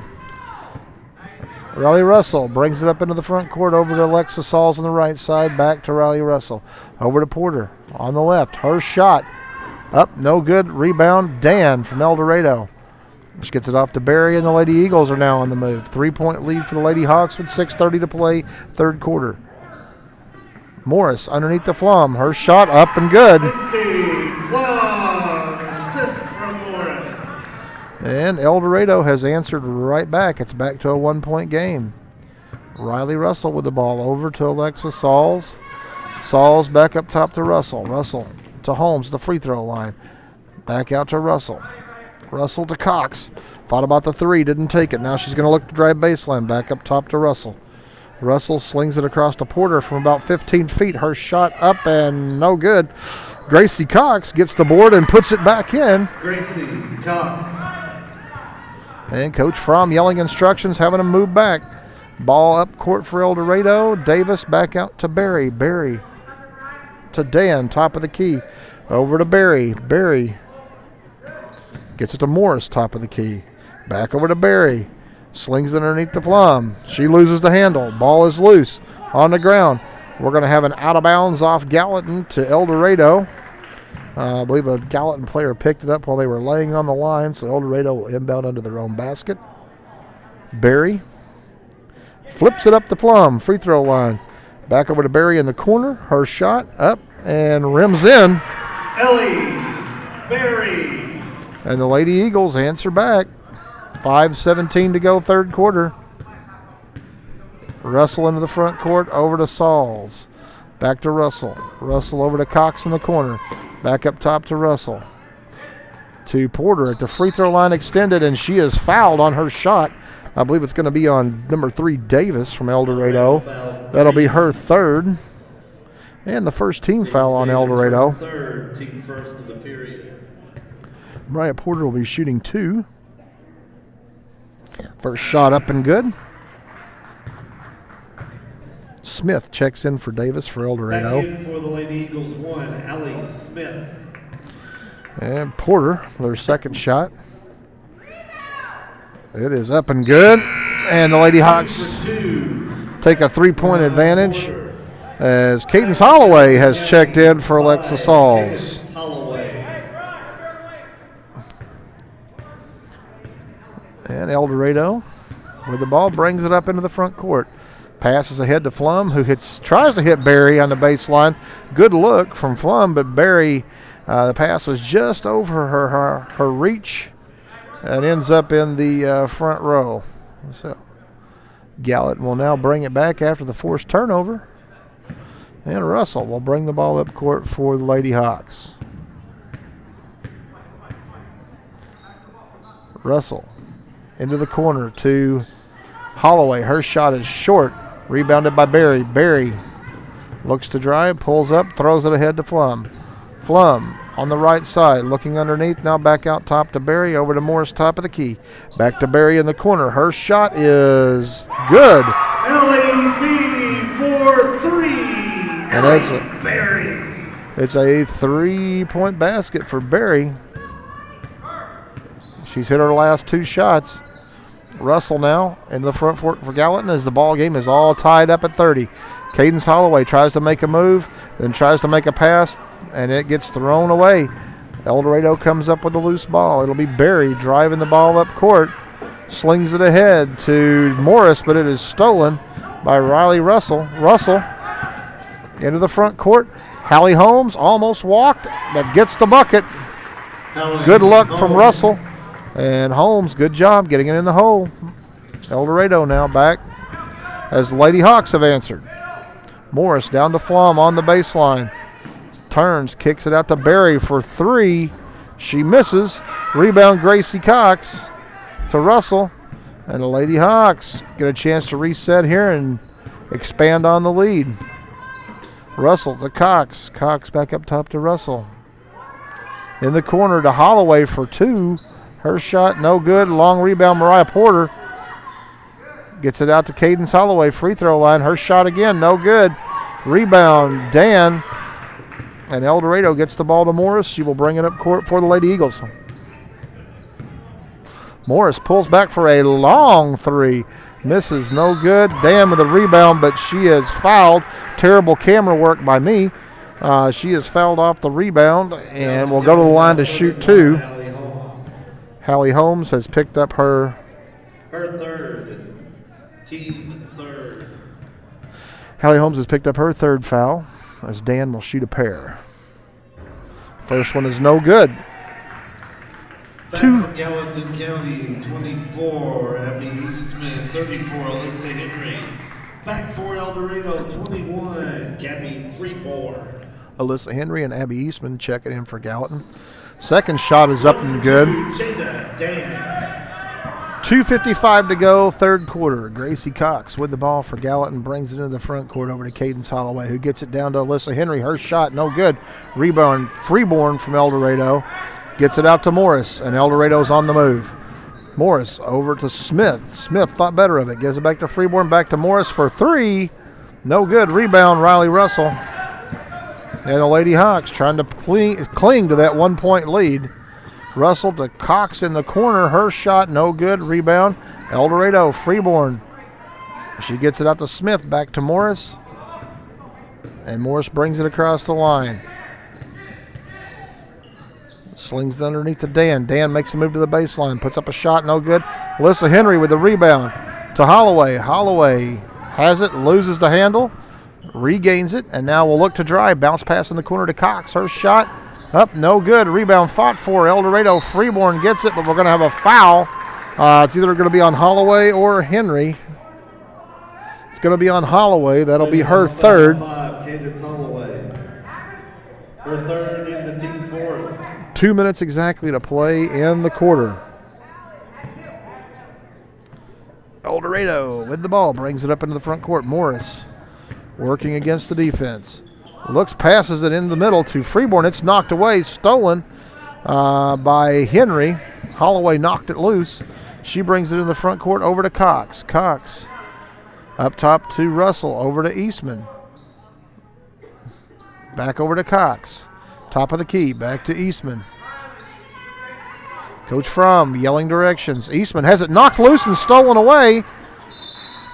Riley Russell brings it up into the front court over to Alexis Sauls on the right side. Back to Riley Russell. Over to Porter on the left. Her shot up, no good. Rebound, Dan from Eldorado. She gets it off to Barry, and the Lady Eagles are now on the move. 3-point lead for the Lady Hawks with 6:30 to play, third quarter. Morris underneath the Flum. Her shot up and good. Assist from Morris. And Eldorado has answered right back. It's back to a 1-point game. Riley Russell with the ball over to Alexis Sauls. Sauls back up top to Russell. Russell to Holmes, the free throw line. Back out to Russell. Russell to Cox. Thought about the three, didn't take it. Now she's going to look to drive baseline. Back up top to Russell. Russell slings it across to Porter from about 15 feet. Her shot up and no good. Gracie Cox gets the board and puts it back in. Gracie Cox. And Coach Fromm yelling instructions, having him move back. Ball up court for Eldorado. Davis back out to Barry. Barry to Dan, top of the key. Over to Barry. Barry gets it to Morris, top of the key. Back over to Barry. Slings it underneath the Plum. She loses the handle. Ball is loose on the ground. We're going to have an out of bounds off Gallatin to Eldorado. I believe a Gallatin player picked it up while they were laying on the line, so Eldorado will inbound under their own basket. Barry flips it up the Plum, free throw line. Back over to Barry in the corner. Her shot up and rims in. Ellie Barry. And the Lady Eagles answer back. 5:17 to go, third quarter. Russell into the front court, over to Sauls. Back to Russell. Russell over to Cox in the corner. Back up top to Russell. To Porter at the free throw line extended, and she is fouled on her shot. I believe it's going to be on number 3, Davis from Eldorado. That'll be her third. And the first team foul on Eldorado. Third, team first of the period. Mariah Porter will be shooting two. First shot up and good. Smith checks in for Davis for Eldorado. Back in for the Lady Eagles 1, Allie Smith. And Porter, their second shot. It is up and good. And the Lady Hawks take a 3-point advantage as Cadence Holloway has checked in for Alexa Sauls. And Eldorado with the ball brings it up into the front court. Passes ahead to Flum, who tries to hit Barry on the baseline. Good look from Flum, but Barry, the pass was just over her reach and ends up in the front row. So Gallatin will now bring it back after the forced turnover. And Russell will bring the ball up court for the Lady Hawks. Russell into the corner to Holloway. Her shot is short. Rebounded by Barry. Barry looks to drive, pulls up, throws it ahead to Flum. Flum on the right side, looking underneath, now back out top to Barry, over to Morris, top of the key. Back to Barry in the corner. Her shot is good. LAB for 3. And Barry. It's a 3-point basket for Barry. She's hit her last 2 shots. Russell now in the front for Gallatin as the ball game is all tied up at 30. Cadence Holloway tries to make a move, then tries to make a pass, and it gets thrown away. Eldorado comes up with a loose ball. It'll be Barry driving the ball up court, slings it ahead to Morris, but it is stolen by Riley Russell. Russell into the front court. Hallie Holmes almost walked, but gets the bucket. Good luck from Russell. And Holmes, good job getting it in the hole. Eldorado now back as the Lady Hawks have answered. Morris down to Flom on the baseline. Turns, kicks it out to Barry for 3. She misses. Rebound Gracie Cox to Russell. And the Lady Hawks get a chance to reset here and expand on the lead. Russell to Cox. Cox back up top to Russell. In the corner to Holloway for 2. Her shot no good. Long rebound, Mariah Porter. Gets it out to Cadence Holloway. Free throw line. Her shot again, no good. Rebound, Dan. And Eldorado gets the ball to Morris. She will bring it up court for the Lady Eagles. Morris pulls back for a long 3. Misses, no good. Dan with a rebound, but she is fouled. Terrible camera work by me. She is fouled off the rebound and will go to the line to shoot 2. Hallie Holmes has picked up her third. Team third. Hallie Holmes has picked up her 3rd foul as Dan will shoot a pair. First one is no good. Back from Gallatin County, 24, Abby Eastman, 34, Alyssa Henry. Back for Eldorado, 21, Gabby Freeborn. Alyssa Henry and Abby Eastman checking in for Gallatin. Second shot is up and good. 2:55 to go, 3rd quarter. Gracie Cox with the ball for Gallatin, brings it into the front court over to Cadence Holloway, who gets it down to Alyssa Henry. Her shot no good. Rebound Freeborn from Eldorado. Gets it out to Morris, and Eldorado's on the move. Morris over to Smith. Smith thought better of it. Gives it back to Freeborn, back to Morris for 3. No good. Rebound, Riley Russell. And the Lady Hawks trying to cling to that 1-point lead. Russell to Cox in the corner. Her shot no good. Rebound, Eldorado, Freeborn. She gets it out to Smith, back to Morris. And Morris brings it across the line. Slings it underneath to Dan. Dan makes a move to the baseline. Puts up a shot, no good. Alyssa Henry with the rebound to Holloway. Holloway has it, loses the handle. Regains it, and now will look to drive. Bounce pass in the corner to Cox. Her shot up, no good. Rebound fought for Eldorado. Freeborn gets it, but we're going to have a foul. It's either going to be on Holloway or Henry. It's going to be on Holloway. That'll be her 3rd. Cadence Holloway. Her 3rd in the team 4th. 2 minutes exactly to play in the quarter. Eldorado with the ball, brings it up into the front court. Morris working against the defense. Looks, passes it in the middle to Freeborn. It's knocked away, stolen by Henry. Holloway knocked it loose. She brings it in the front court over to Cox. Cox up top to Russell, over to Eastman. Back over to Cox. Top of the key, back to Eastman. Coach Fromm yelling directions. Eastman has it knocked loose and stolen away.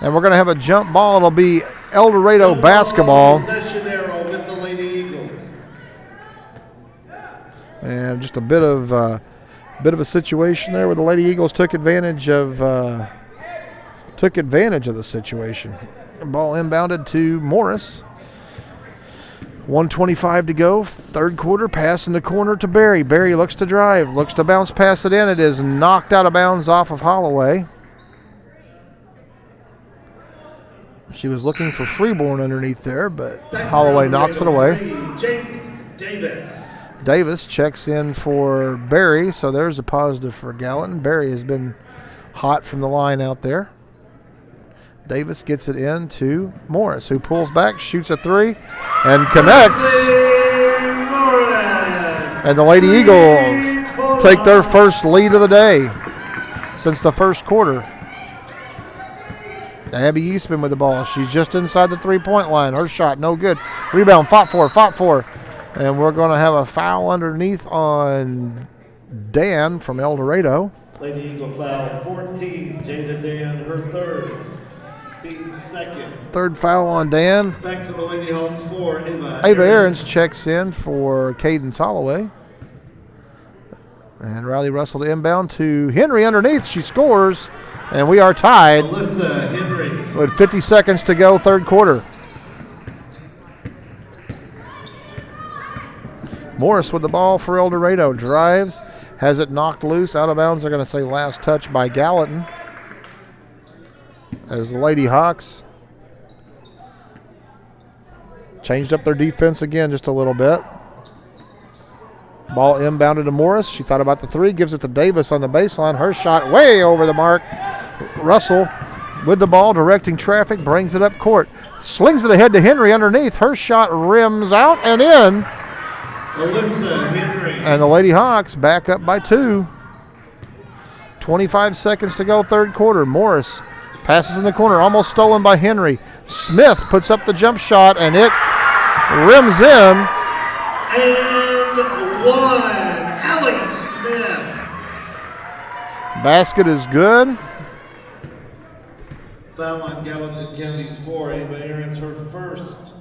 And we're going to have a jump ball. It'll be Eldorado basketball. Possession arrow with the Lady Eagles. And just a bit of a situation there where the Lady Eagles took advantage of the situation. Ball inbounded to Morris. 1:25 to go. Third quarter. Pass in the corner to Barry. Barry looks to drive. Looks to bounce pass it in. It is knocked out of bounds off of Holloway. She was looking for Freeborn underneath there, but Holloway knocks it away. Davis checks in for Barry, so there's a positive for Gallatin. Barry has been hot from the line out there. Davis gets it in to Morris, who pulls back, shoots a three, and connects. And the Lady Eagles take their first lead of the day since the first quarter. Abby Eastman with the ball. She's just inside the three-point line. Her shot, no good. Rebound, fought for. And we're going to have a foul underneath on Dan from Eldorado. Lady Eagle foul 14. Jada Dan, her third. Team second. Third foul on Dan. Back for the Lady Hawks 4. Ava Aarons checks in for Cadence Holloway. And Riley Russell to inbound to Henry underneath. She scores, and we are tied. Alyssa Henry. With 50 seconds to go, third quarter. Morris with the ball for Eldorado. Drives, has it knocked loose, out of bounds. They're going to say last touch by Gallatin. As the Lady Hawks changed up their defense again just a little bit. Ball inbounded to Morris. She thought about the three, gives it to Davis on the baseline. Her shot way over the mark. Russell with the ball, directing traffic, brings it up court. Slings it ahead to Henry underneath. Her shot rims out and in. Alyssa Henry. And the Lady Hawks back up by 2. 25 seconds to go, third quarter. Morris passes in the corner, almost stolen by Henry. Smith puts up the jump shot, and it rims in. And one, Allie Smith. Basket is good. Foul on Gallatin County's 4. Ava Aarons, her first.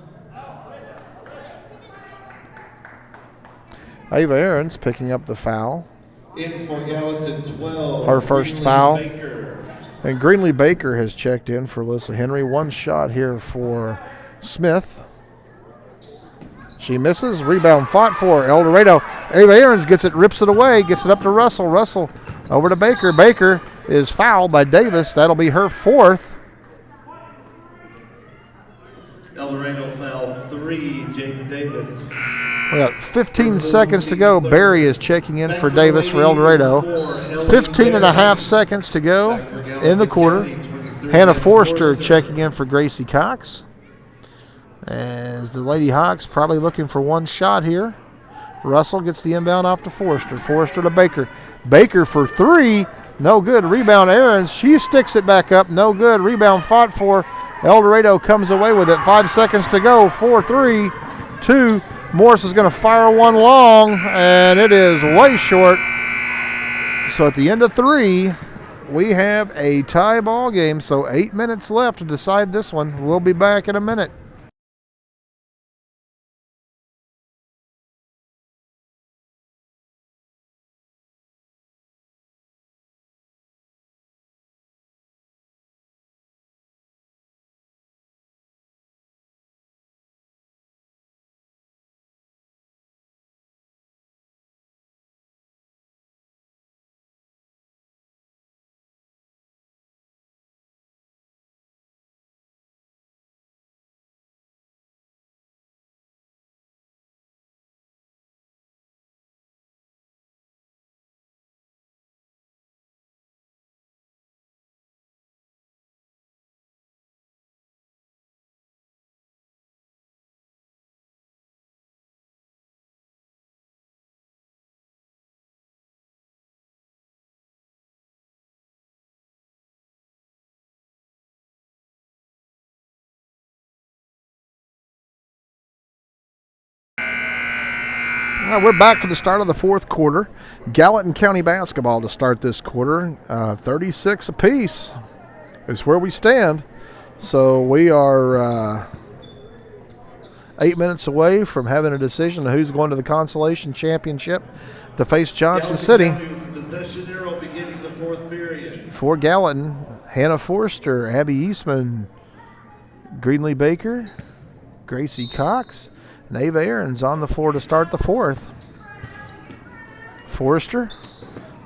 Ava Aarons picking up the foul. In for Gallatin 12. Her first Greenlee foul. Baker. And Greenlee Baker has checked in for Alyssa Henry. One shot here for Smith. She misses. Rebound fought for Eldorado. Ava Aarons gets it, rips it away, gets it up to Russell. Russell over to Baker. Baker is fouled by Davis. That'll be her fourth. Eldorado foul 3, Jake Davis. We got 15 seconds to go. Barry is checking in for Davis for Eldorado. 15 and a half seconds to go in the quarter. Hannah Forster checking in for Gracie Cox. As the Lady Hawks probably looking for one shot here. Russell gets the inbound off to Forster. Forster to Baker. Baker for three. No good. Rebound Aarons. She sticks it back up. No good. Rebound fought for. Eldorado comes away with it. 5 seconds to go. 4-3. 2. Morris is going to fire one long, and it is way short. So at the end of 3, we have a tie ball game. So 8 minutes left to decide this one. We'll be back in a minute. We're back to the start of the fourth quarter. Gallatin County basketball to start this quarter. 36 apiece is where we stand. So we are 8 minutes away from having a decision of who's going to the consolation championship to face Johnson City. Possession arrow beginning the fourth period. For Gallatin, Hannah Forster, Abby Eastman, Greenlee Baker, Gracie Cox, and Ava Aarons on the floor to start the fourth. Forster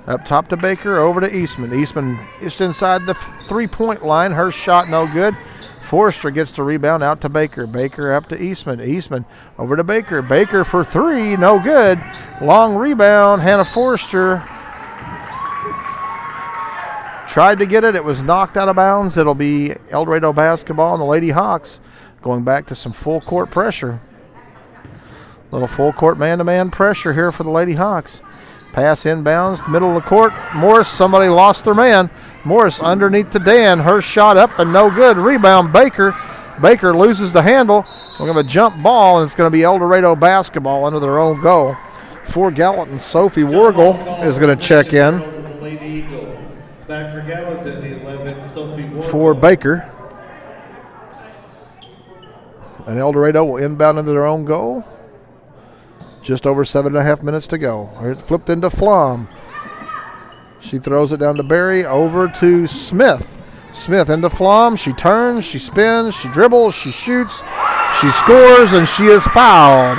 up top to Baker, over to Eastman. Eastman just inside the three-point line. Her shot no good. Forster gets the rebound out to Baker. Baker up to Eastman. Eastman over to Baker. Baker for three, no good. Long rebound. Hannah Forster tried to get it. It was knocked out of bounds. It'll be Eldorado basketball and the Lady Hawks going back to some full court pressure. Little full court man-to-man pressure here for the Lady Hawks. Pass inbounds, middle of the court. Morris, somebody lost their man. Morris underneath to Dan. Her shot up and no good. Rebound, Baker. Baker loses the handle. We're going to have a jump ball, and it's going to be Eldorado basketball under their own goal. For Gallatin, Sophie Wargle is going to check in. Back for Gallatin, 11, Sophie Wargle. For Baker. And Eldorado will inbound into their own goal. Just over 7.5 minutes to go. It flipped into Flom. She throws it down to Barry, over to Smith. Smith into Flom. She turns, she spins, she dribbles, she shoots, she scores, and she is fouled.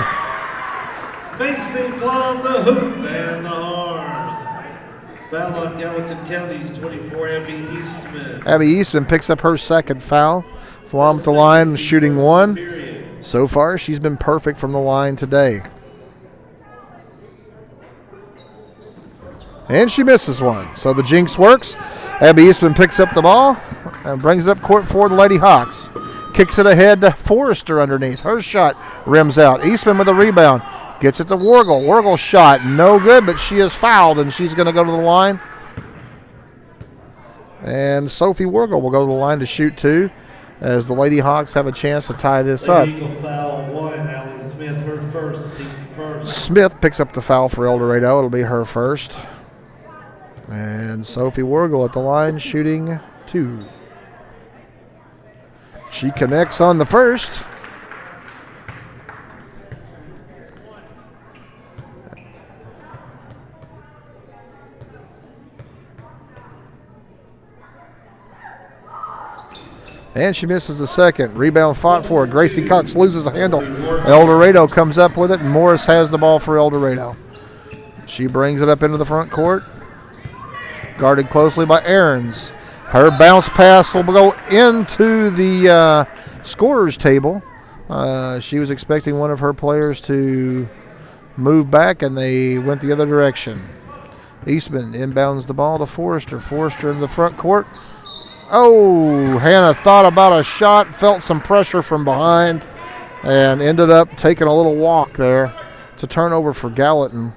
Facing Flom, the hoop and the arm. Foul on Gallatin County's 24, Abby Eastman. Abby Eastman picks up her second foul. Flom at the line, shooting one. So far, she's been perfect from the line today. And she misses one. So the jinx works. Abby Eastman picks up the ball and brings it up court for the Lady Hawks. Kicks it ahead to Forrester underneath. Her shot rims out. Eastman with a rebound. Gets it to Wargle. Wargle's shot no good, but she is fouled, and she's going to go to the line. And Sophie Wargle will go to the line to shoot two as the Lady Hawks have a chance to tie this up. Eagle foul one, Allie Smith, her first, team first. Smith picks up the foul for Eldorado. It'll be her first. And Sophie Wargle at the line shooting two. She connects on the first. And she misses the second. Rebound fought for. Gracie Cox loses the handle. Eldorado comes up with it, and Morris has the ball for Eldorado. She brings it up into the front court. Guarded closely by Aarons. Her bounce pass will go into the scorer's table. She was expecting one of her players to move back, and they went the other direction. Eastman inbounds the ball to Forrester. Forrester in the front court. Oh, Hannah thought about a shot, felt some pressure from behind, and ended up taking a little walk there. It's a turnover for Gallatin.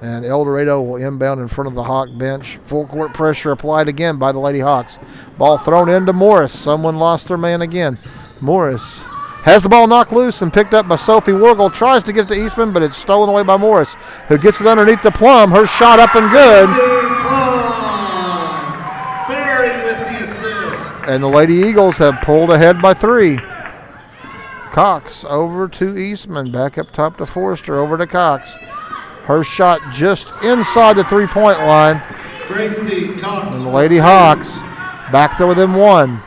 And Eldorado will inbound in front of the Hawk bench. Full court pressure applied again by the Lady Hawks. Ball thrown into Morris. Someone lost their man again. Morris has the ball knocked loose and picked up by Sophie Wargle. Tries to get it to Eastman, but it's stolen away by Morris, who gets it underneath the plum. Her shot up and good. Barry with the assist. And the Lady Eagles have pulled ahead by 3. Cox over to Eastman. Back up top to Forrester. Over to Cox. Her shot just inside the three-point line. Gracie Cox. And the Lady Hawks back there within 1.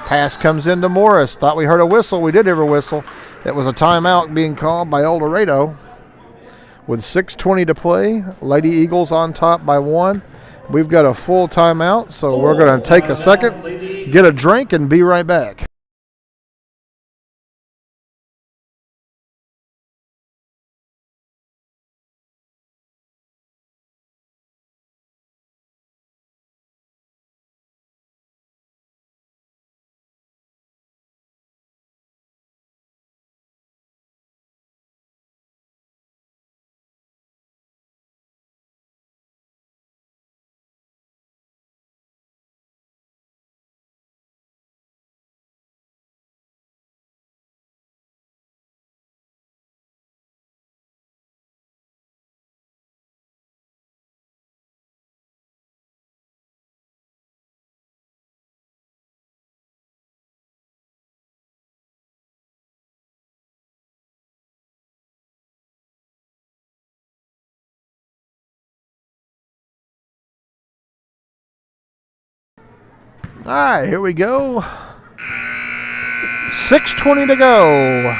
Pass comes into Morris. Thought we heard a whistle. We did hear a whistle. It was a timeout being called by Eldorado. With 6:20 to play, Lady Eagles on top by 1. We've got a full timeout, so we're going to take a second, get a drink, and be right back. All right, here we go. 6:20 to go.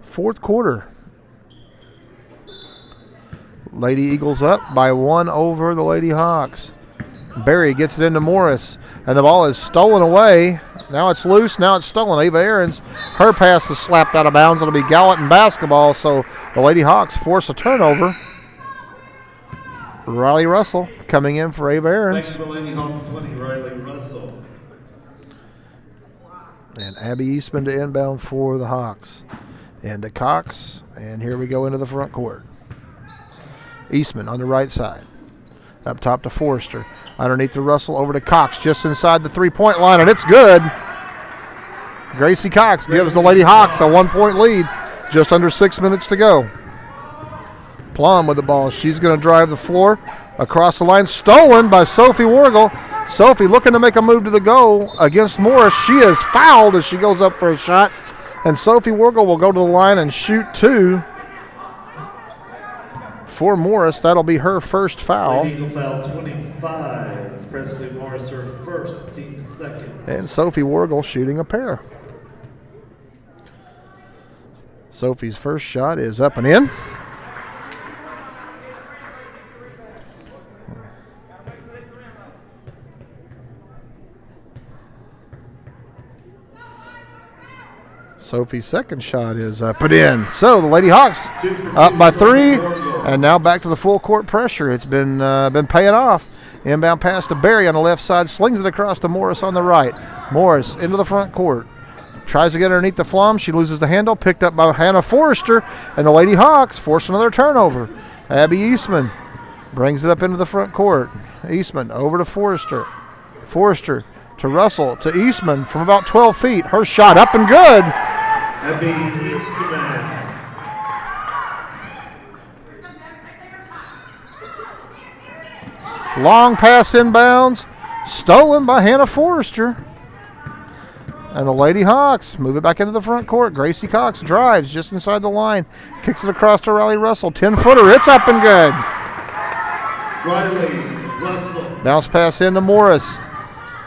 Fourth quarter. Lady Eagles up by 1 over the Lady Hawks. Barry gets it into Morris, and the ball is stolen away. Now it's loose. Now it's stolen. Ava Aarons, her pass is slapped out of bounds. It'll be Gallatin basketball, so the Lady Hawks force a turnover. Riley Russell coming in for Ava Aarons. Thanks for Lady Hawks 20, Riley Russell. And Abby Eastman to inbound for the Hawks. And to Cox, and here we go into the front court. Eastman on the right side. Up top to Forrester. Underneath to Russell, over to Cox, just inside the three-point line, and it's good. Gracie Cox gives the Lady Hawks a 1-point lead. Just under 6 minutes to go. Plum with the ball. She's going to drive the floor across the line. Stolen by Sophie Wargle. Sophie looking to make a move to the goal against Morris. She is fouled as she goes up for a shot. And Sophie Wargle will go to the line and shoot 2 for Morris. That'll be her first foul. Lady Eagle foul 25. Presley Morris, her first, team second. And Sophie Wargle shooting a pair. Sophie's first shot is up and in. Sophie's second shot is up and in. So the Lady Hawks up by 3, and now back to the full court pressure. It's been paying off. Inbound pass to Barry on the left side, slings it across to Morris on the right. Morris into the front court. Tries to get underneath the flum. She loses the handle. Picked up by Hannah Forrester, and the Lady Hawks force another turnover. Abby Eastman brings it up into the front court. Eastman over to Forrester. Forrester to Russell, to Eastman from about 12 feet. Her shot up and good. Abby Eastman. Long pass inbounds, stolen by Hannah Forrester. And the Lady Hawks move it back into the front court. Gracie Cox drives just inside the line, kicks it across to Riley Russell. 10-footer, it's up and good. Riley Russell. Bounce pass into Morris.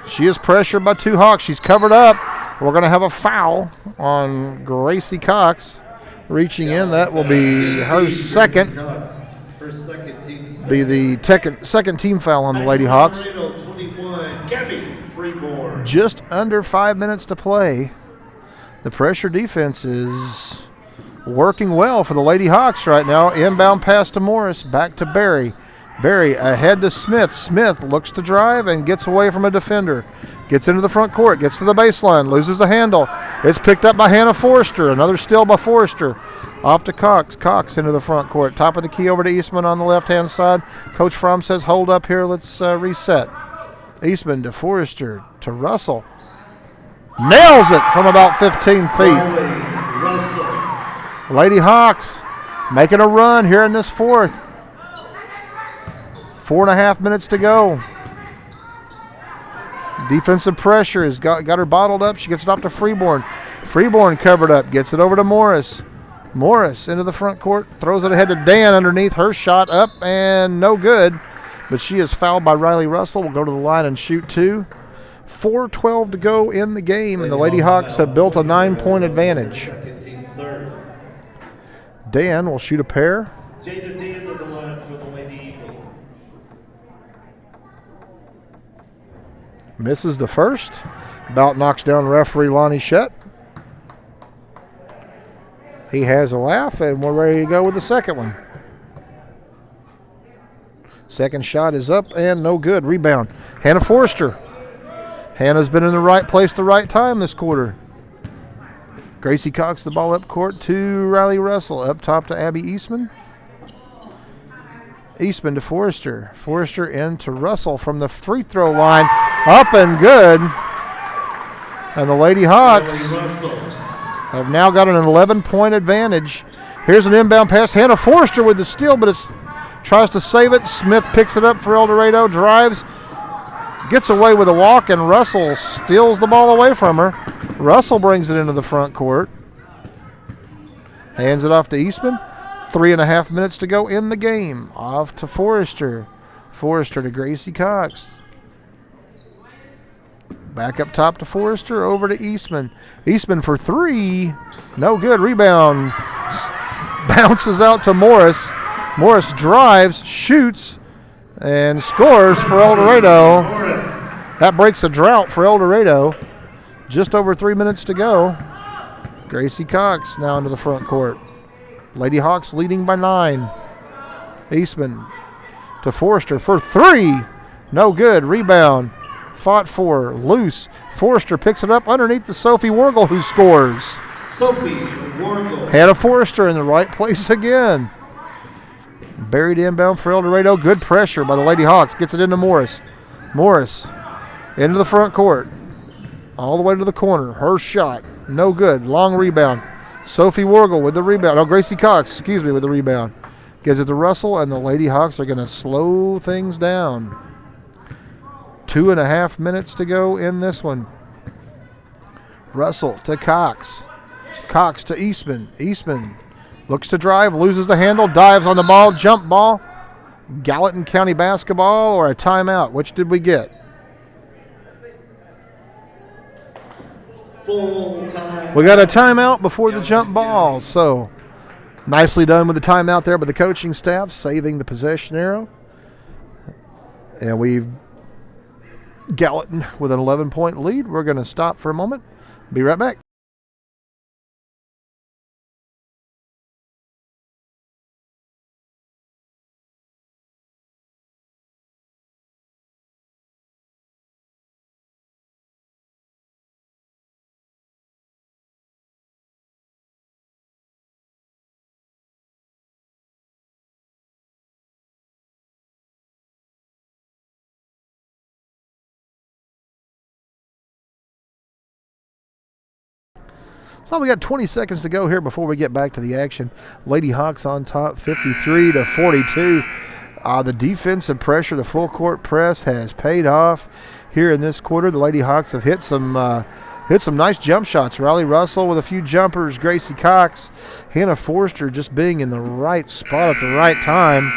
She is pressured by 2 Hawks. She's covered up. We're going to have a foul on Gracie Cox reaching in. That will be her second. Her second team. Be the second team foul on the Lady Hawks. 21, Gabby Freeborn. Just under 5 minutes to play. The pressure defense is working well for the Lady Hawks right now. Inbound pass to Morris, back to Barry. Barry ahead to Smith. Smith looks to drive and gets away from a defender. Gets into the front court, gets to the baseline, loses the handle. It's picked up by Hannah Forrester. Another steal by Forrester. Off to Cox. Cox into the front court. Top of the key over to Eastman on the left-hand side. Coach Fromm says, hold up here. Let's reset. Eastman to Forrester to Russell. Nails it from about 15 feet. Russell. Lady Hawks making a run here in this fourth. 4.5 minutes to go. Defensive pressure has got her bottled up. She gets it off to Freeborn. Freeborn covered up. Gets it over to Morris. Morris into the front court. Throws it ahead to Dan underneath. Her shot up and no good. But she is fouled by Riley Russell. Will go to the line and shoot 2. 4:12 to go in the game. And the Lady Hawks have built a 9-point advantage. Dan will shoot a pair. Jada Dan to the line for the Lady Eagles. Misses the first. About knocks down referee Lonnie Shutt. He has a laugh, and we're ready to go with the second one. Second shot is up and no good. Rebound. Hannah Forrester. Hannah's been in the right place the right time this quarter. Gracie Cox the ball up court to Riley Russell. Up top to Abby Eastman. Eastman to Forrester. Forrester into Russell from the free throw line. Up and good. And the Lady Hawks have now got an 11-point advantage. Here's an inbound pass. Hannah Forrester with the steal, but it's tries to save it. Smith picks it up for Eldorado, drives, gets away with a walk, and Russell steals the ball away from her. Russell brings it into the front court. Hands it off to Eastman. 3.5 minutes to go in the game. Off to Forrester. Forrester to Gracie Cox. Back up top to Forrester, over to Eastman. Eastman for three. No good. Rebound. Bounces out to Morris. Morris drives, shoots, and scores for Eldorado. That breaks a drought for Eldorado. Just over 3 minutes to go. Gracie Cox now into the front court. Lady Hawks leading by 9. Eastman to Forrester for three. No good. Rebound. Fought for. Loose. Forrester picks it up underneath to Sophie Wargle, who scores. Sophie Wargle. Had a Forrester in the right place again. Buried inbound for Eldorado. Good pressure by the Lady Hawks. Gets it into Morris. Morris into the front court. All the way to the corner. Her shot. No good. Long rebound. Sophie Wargle with the rebound. Oh, Gracie Cox, with the rebound. Gives it to Russell, and the Lady Hawks are going to slow things down. 2.5 minutes to go in this one. Russell to Cox. Cox to Eastman. Eastman looks to drive, loses the handle, dives on the ball, jump ball. Gallatin County basketball or a timeout? Which did we get? Full time. We got a timeout before the jump ball. So nicely done with the timeout there by the coaching staff, saving the possession arrow. And we've Gallatin with an 11-point lead. We're going to stop for a moment. Be right back. So we got 20 seconds to go here before we get back to the action. Lady Hawks on top, 53-42. The defensive pressure, the full court press has paid off here in this quarter. The Lady Hawks have hit some nice jump shots. Riley Russell with a few jumpers. Gracie Cox, Hannah Forrester just being in the right spot at the right time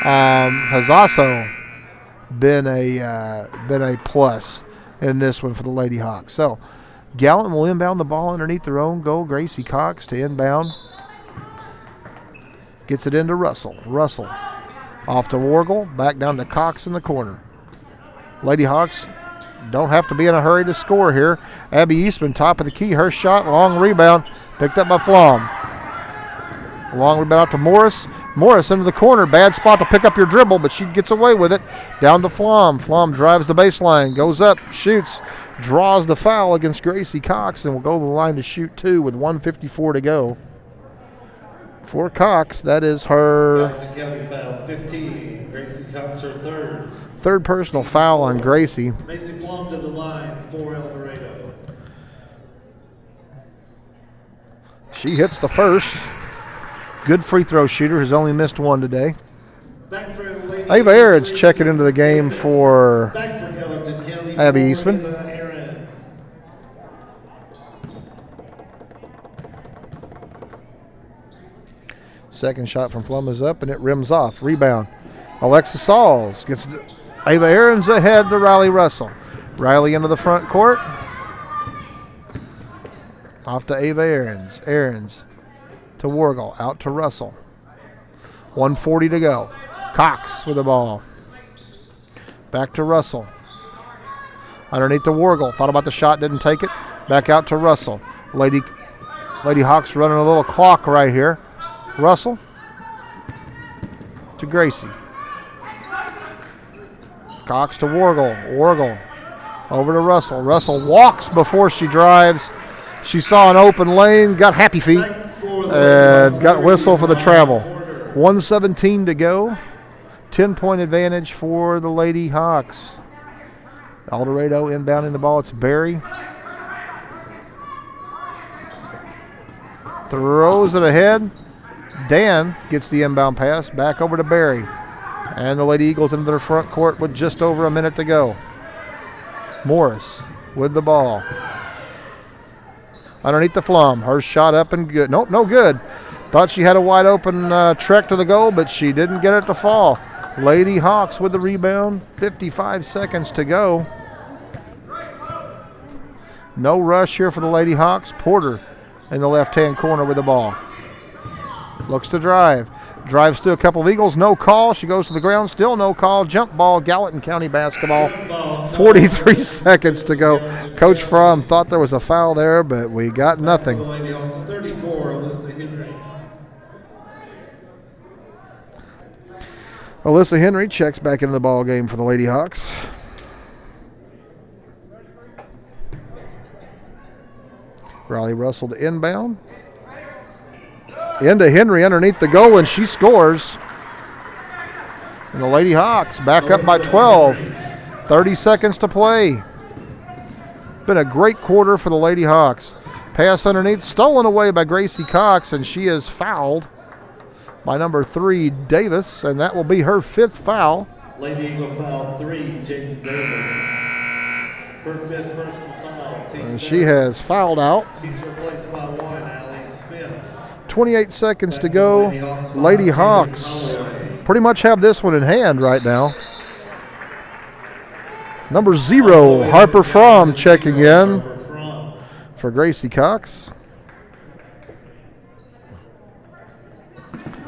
has also been a plus in this one for the Lady Hawks. So Gallatin will inbound the ball underneath their own goal. Gracie Cox to inbound. Gets it into Russell. Russell off to Wargle. Back down to Cox in the corner. Lady Hawks don't have to be in a hurry to score here. Abby Eastman, top of the key. Her shot, long rebound. Picked up by Flom. Long rebound out to Morris. Morris into the corner. Bad spot to pick up your dribble, but she gets away with it. Down to Flom. Flom drives the baseline. Goes up. Shoots. Draws the foul against Gracie Cox and will go to the line to shoot two with 1:54 to go. For Cox, that is her County foul 15. Gracie Cox, her third. Third personal foul on Gracie. Macy Plum to the line for Eldorado. She hits the first. Good free throw shooter, has only missed one today. Back for Lady Ava Aarons checking into the game for Back for Gallatin County Abby for Eastman. Ava Aarons. Second shot from Plum is up and it rims off. Rebound. Alexa Sauls gets Ava Aarons ahead to Riley Russell. Riley into the front court. Off to Ava Aarons. Aarons to Wargle. Out to Russell. 1:40 to go. Cox with the ball. Back to Russell. Underneath to Wargle. Thought about the shot, didn't take it. Back out to Russell. Lady Hawks running a little clock right here. Russell to Gracie. Cox to Wargle. Wargle over to Russell. Russell walks before she drives. She saw an open lane, got happy feet, and got whistle for the travel. 1:17 to go. 10-point advantage for the Lady Hawks. Eldorado inbounding the ball. It's Barry. Throws it ahead. Dan gets the inbound pass back over to Barry. And the Lady Eagles into their front court with just over a minute to go. Morris with the ball. Underneath the Flum. Her shot up and good. Nope, no good. Thought she had a wide open trek to the goal, but she didn't get it to fall. Lady Hawks with the rebound. 55 seconds to go. No rush here for the Lady Hawks. Porter in the left-hand corner with the ball. Looks to drive. Drives to a couple of Eagles. No call. She goes to the ground. Still no call. Jump ball, Gallatin County basketball. 43 seconds to go. Coach Fromm thought there was a foul there, but we got nothing. 34, Alyssa Henry. Alyssa Henry checks back into the ball game for the Lady Hawks. Riley Russell to inbound. Into Henry underneath the goal, and she scores. And the Lady Hawks back up by 12. 30 seconds to play. Been a great quarter for the Lady Hawks. Pass underneath, stolen away by Gracie Cox, and she is fouled by number 3, Davis, and that will be her 5th foul. Lady Eagle foul 3, Jaden Davis. Her 5th personal foul. And she has fouled out. She's replaced by 1, Allie Smith. 28 seconds to go. Lady Hawks pretty much have this one in hand right now. Number 0, Harper Fromm checking in for Gracie Cox.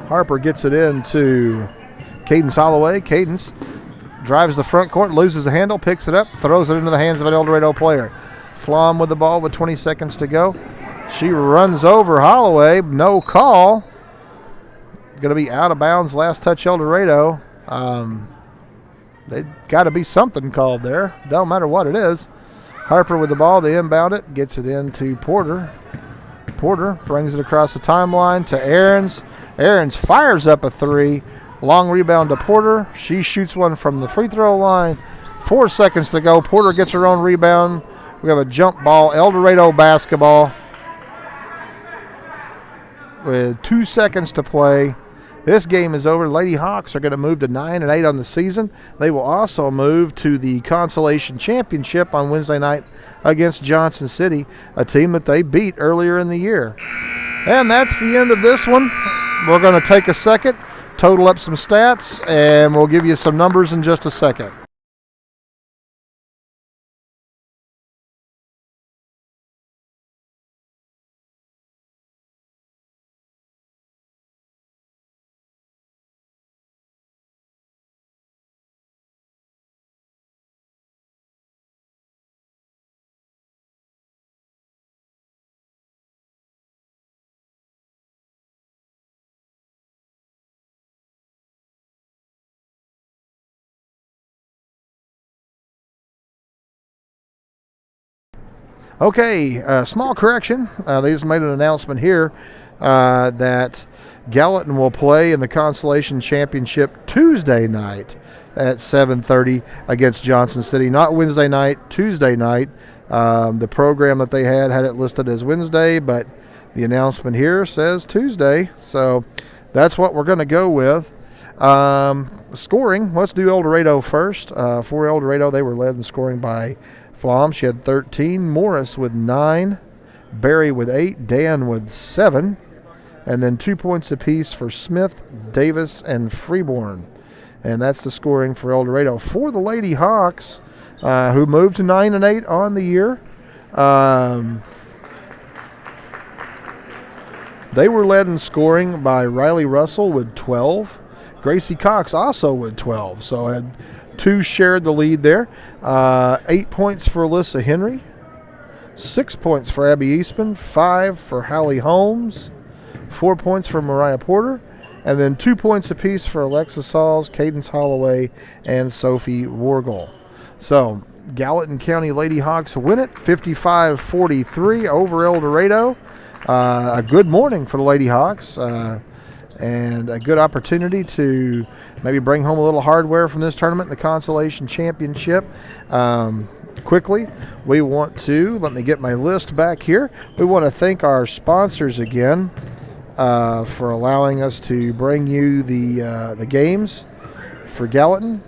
Harper gets it into Cadence Holloway. Cadence drives the front court, loses the handle, picks it up, throws it into the hands of an Eldorado player. Flom with the ball with 20 seconds to go. She runs over Holloway. No call. Going to be out of bounds. Last touch Eldorado. They got to be something called there. Don't matter what it is. Harper with the ball to inbound it. Gets it into Porter. Porter brings it across the timeline to Aarons. Aarons fires up a 3. Long rebound to Porter. She shoots one from the free throw line. 4 seconds to go. Porter gets her own rebound. We have a jump ball. Eldorado basketball with 2 seconds to play. This game is over. Lady Hawks are going to move to 9-8 on the season. They will also move to the Consolation Championship on Wednesday night against Johnson City, a team that they beat earlier in the year. And that's the end of this one. We're going to take a second, total up some stats, and we'll give you some numbers in just a second. Okay, small correction. They just made an announcement here that Gallatin will play in the Consolation Championship Tuesday night at 7:30 against Johnson City. Not Wednesday night, Tuesday night. The program that they had it listed as Wednesday, but the announcement here says Tuesday. So that's what we're going to go with. Scoring, let's do Eldorado first. For Eldorado, they were led in scoring by Flom. She had 13. Morris with 9. Barry with 8. Dan with 7. And then 2 points apiece for Smith, Davis, and Freeborn. And that's the scoring for Eldorado. For the Lady Hawks, who moved to 9-8 on the year, they were led in scoring by Riley Russell with 12. Gracie Cox also with 12. So had 2 shared the lead there. 8 points for Alyssa Henry. 6 points for Abby Eastman. 5 for Hallie Holmes. 4 points for Mariah Porter. And then 2 points apiece for Alexa Sauls, Cadence Holloway, and Sophie Wargel. So Gallatin County Lady Hawks win it 55-43 over Eldorado. A good morning for the Lady Hawks. And a good opportunity to maybe bring home a little hardware from this tournament, the Consolation Championship. Quickly, we want to, let me get my list back here. We want to thank our sponsors again for allowing us to bring you the games for Gallatin.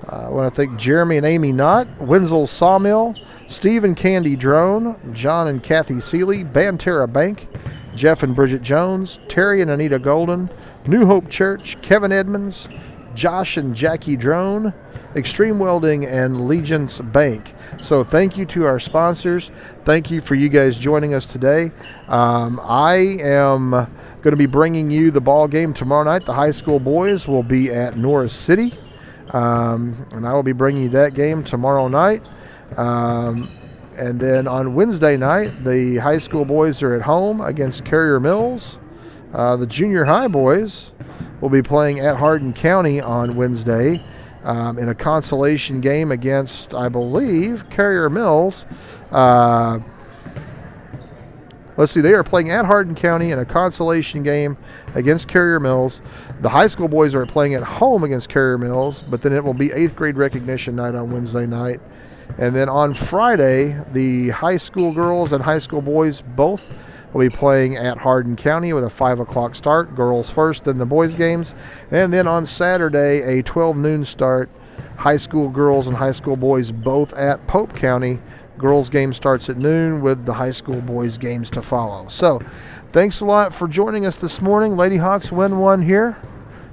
I want to thank Jeremy and Amy Knott, Wenzel Sawmill, Steve and Candy Drone, John and Kathy Seeley, Banterra Bank, Jeff and Bridget Jones, Terry and Anita Golden, New Hope Church, Kevin Edmonds, Josh and Jackie Drone, Extreme Welding, and Legence Bank. So thank you to our sponsors. Thank you for you guys joining us today. I am going to be bringing you the ball game tomorrow night. The high school boys will be at Norris City, and I will be bringing you that game tomorrow night. And then on Wednesday night, the high school boys are at home against Carrier Mills. The junior high boys will be playing at Hardin County on Wednesday in a consolation game against, I believe, Carrier Mills. Let's see, they are playing at Hardin County in a consolation game against Carrier Mills. The high school boys are playing at home against Carrier Mills, but then it will be 8th grade recognition night on Wednesday night. And then on Friday, the high school girls and high school boys both will be playing at Hardin County with a 5 o'clock start. Girls first, then the boys games. And then on Saturday, a 12 noon start. High school girls and high school boys both at Pope County. Girls game starts at noon with the high school boys games to follow. So thanks a lot for joining us this morning. Lady Hawks win one here.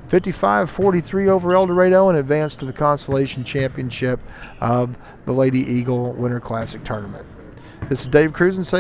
55-43 over Eldorado and advance to the Consolation Championship of the Lady Eagle Winter Classic Tournament. This is Dave Cruzen saying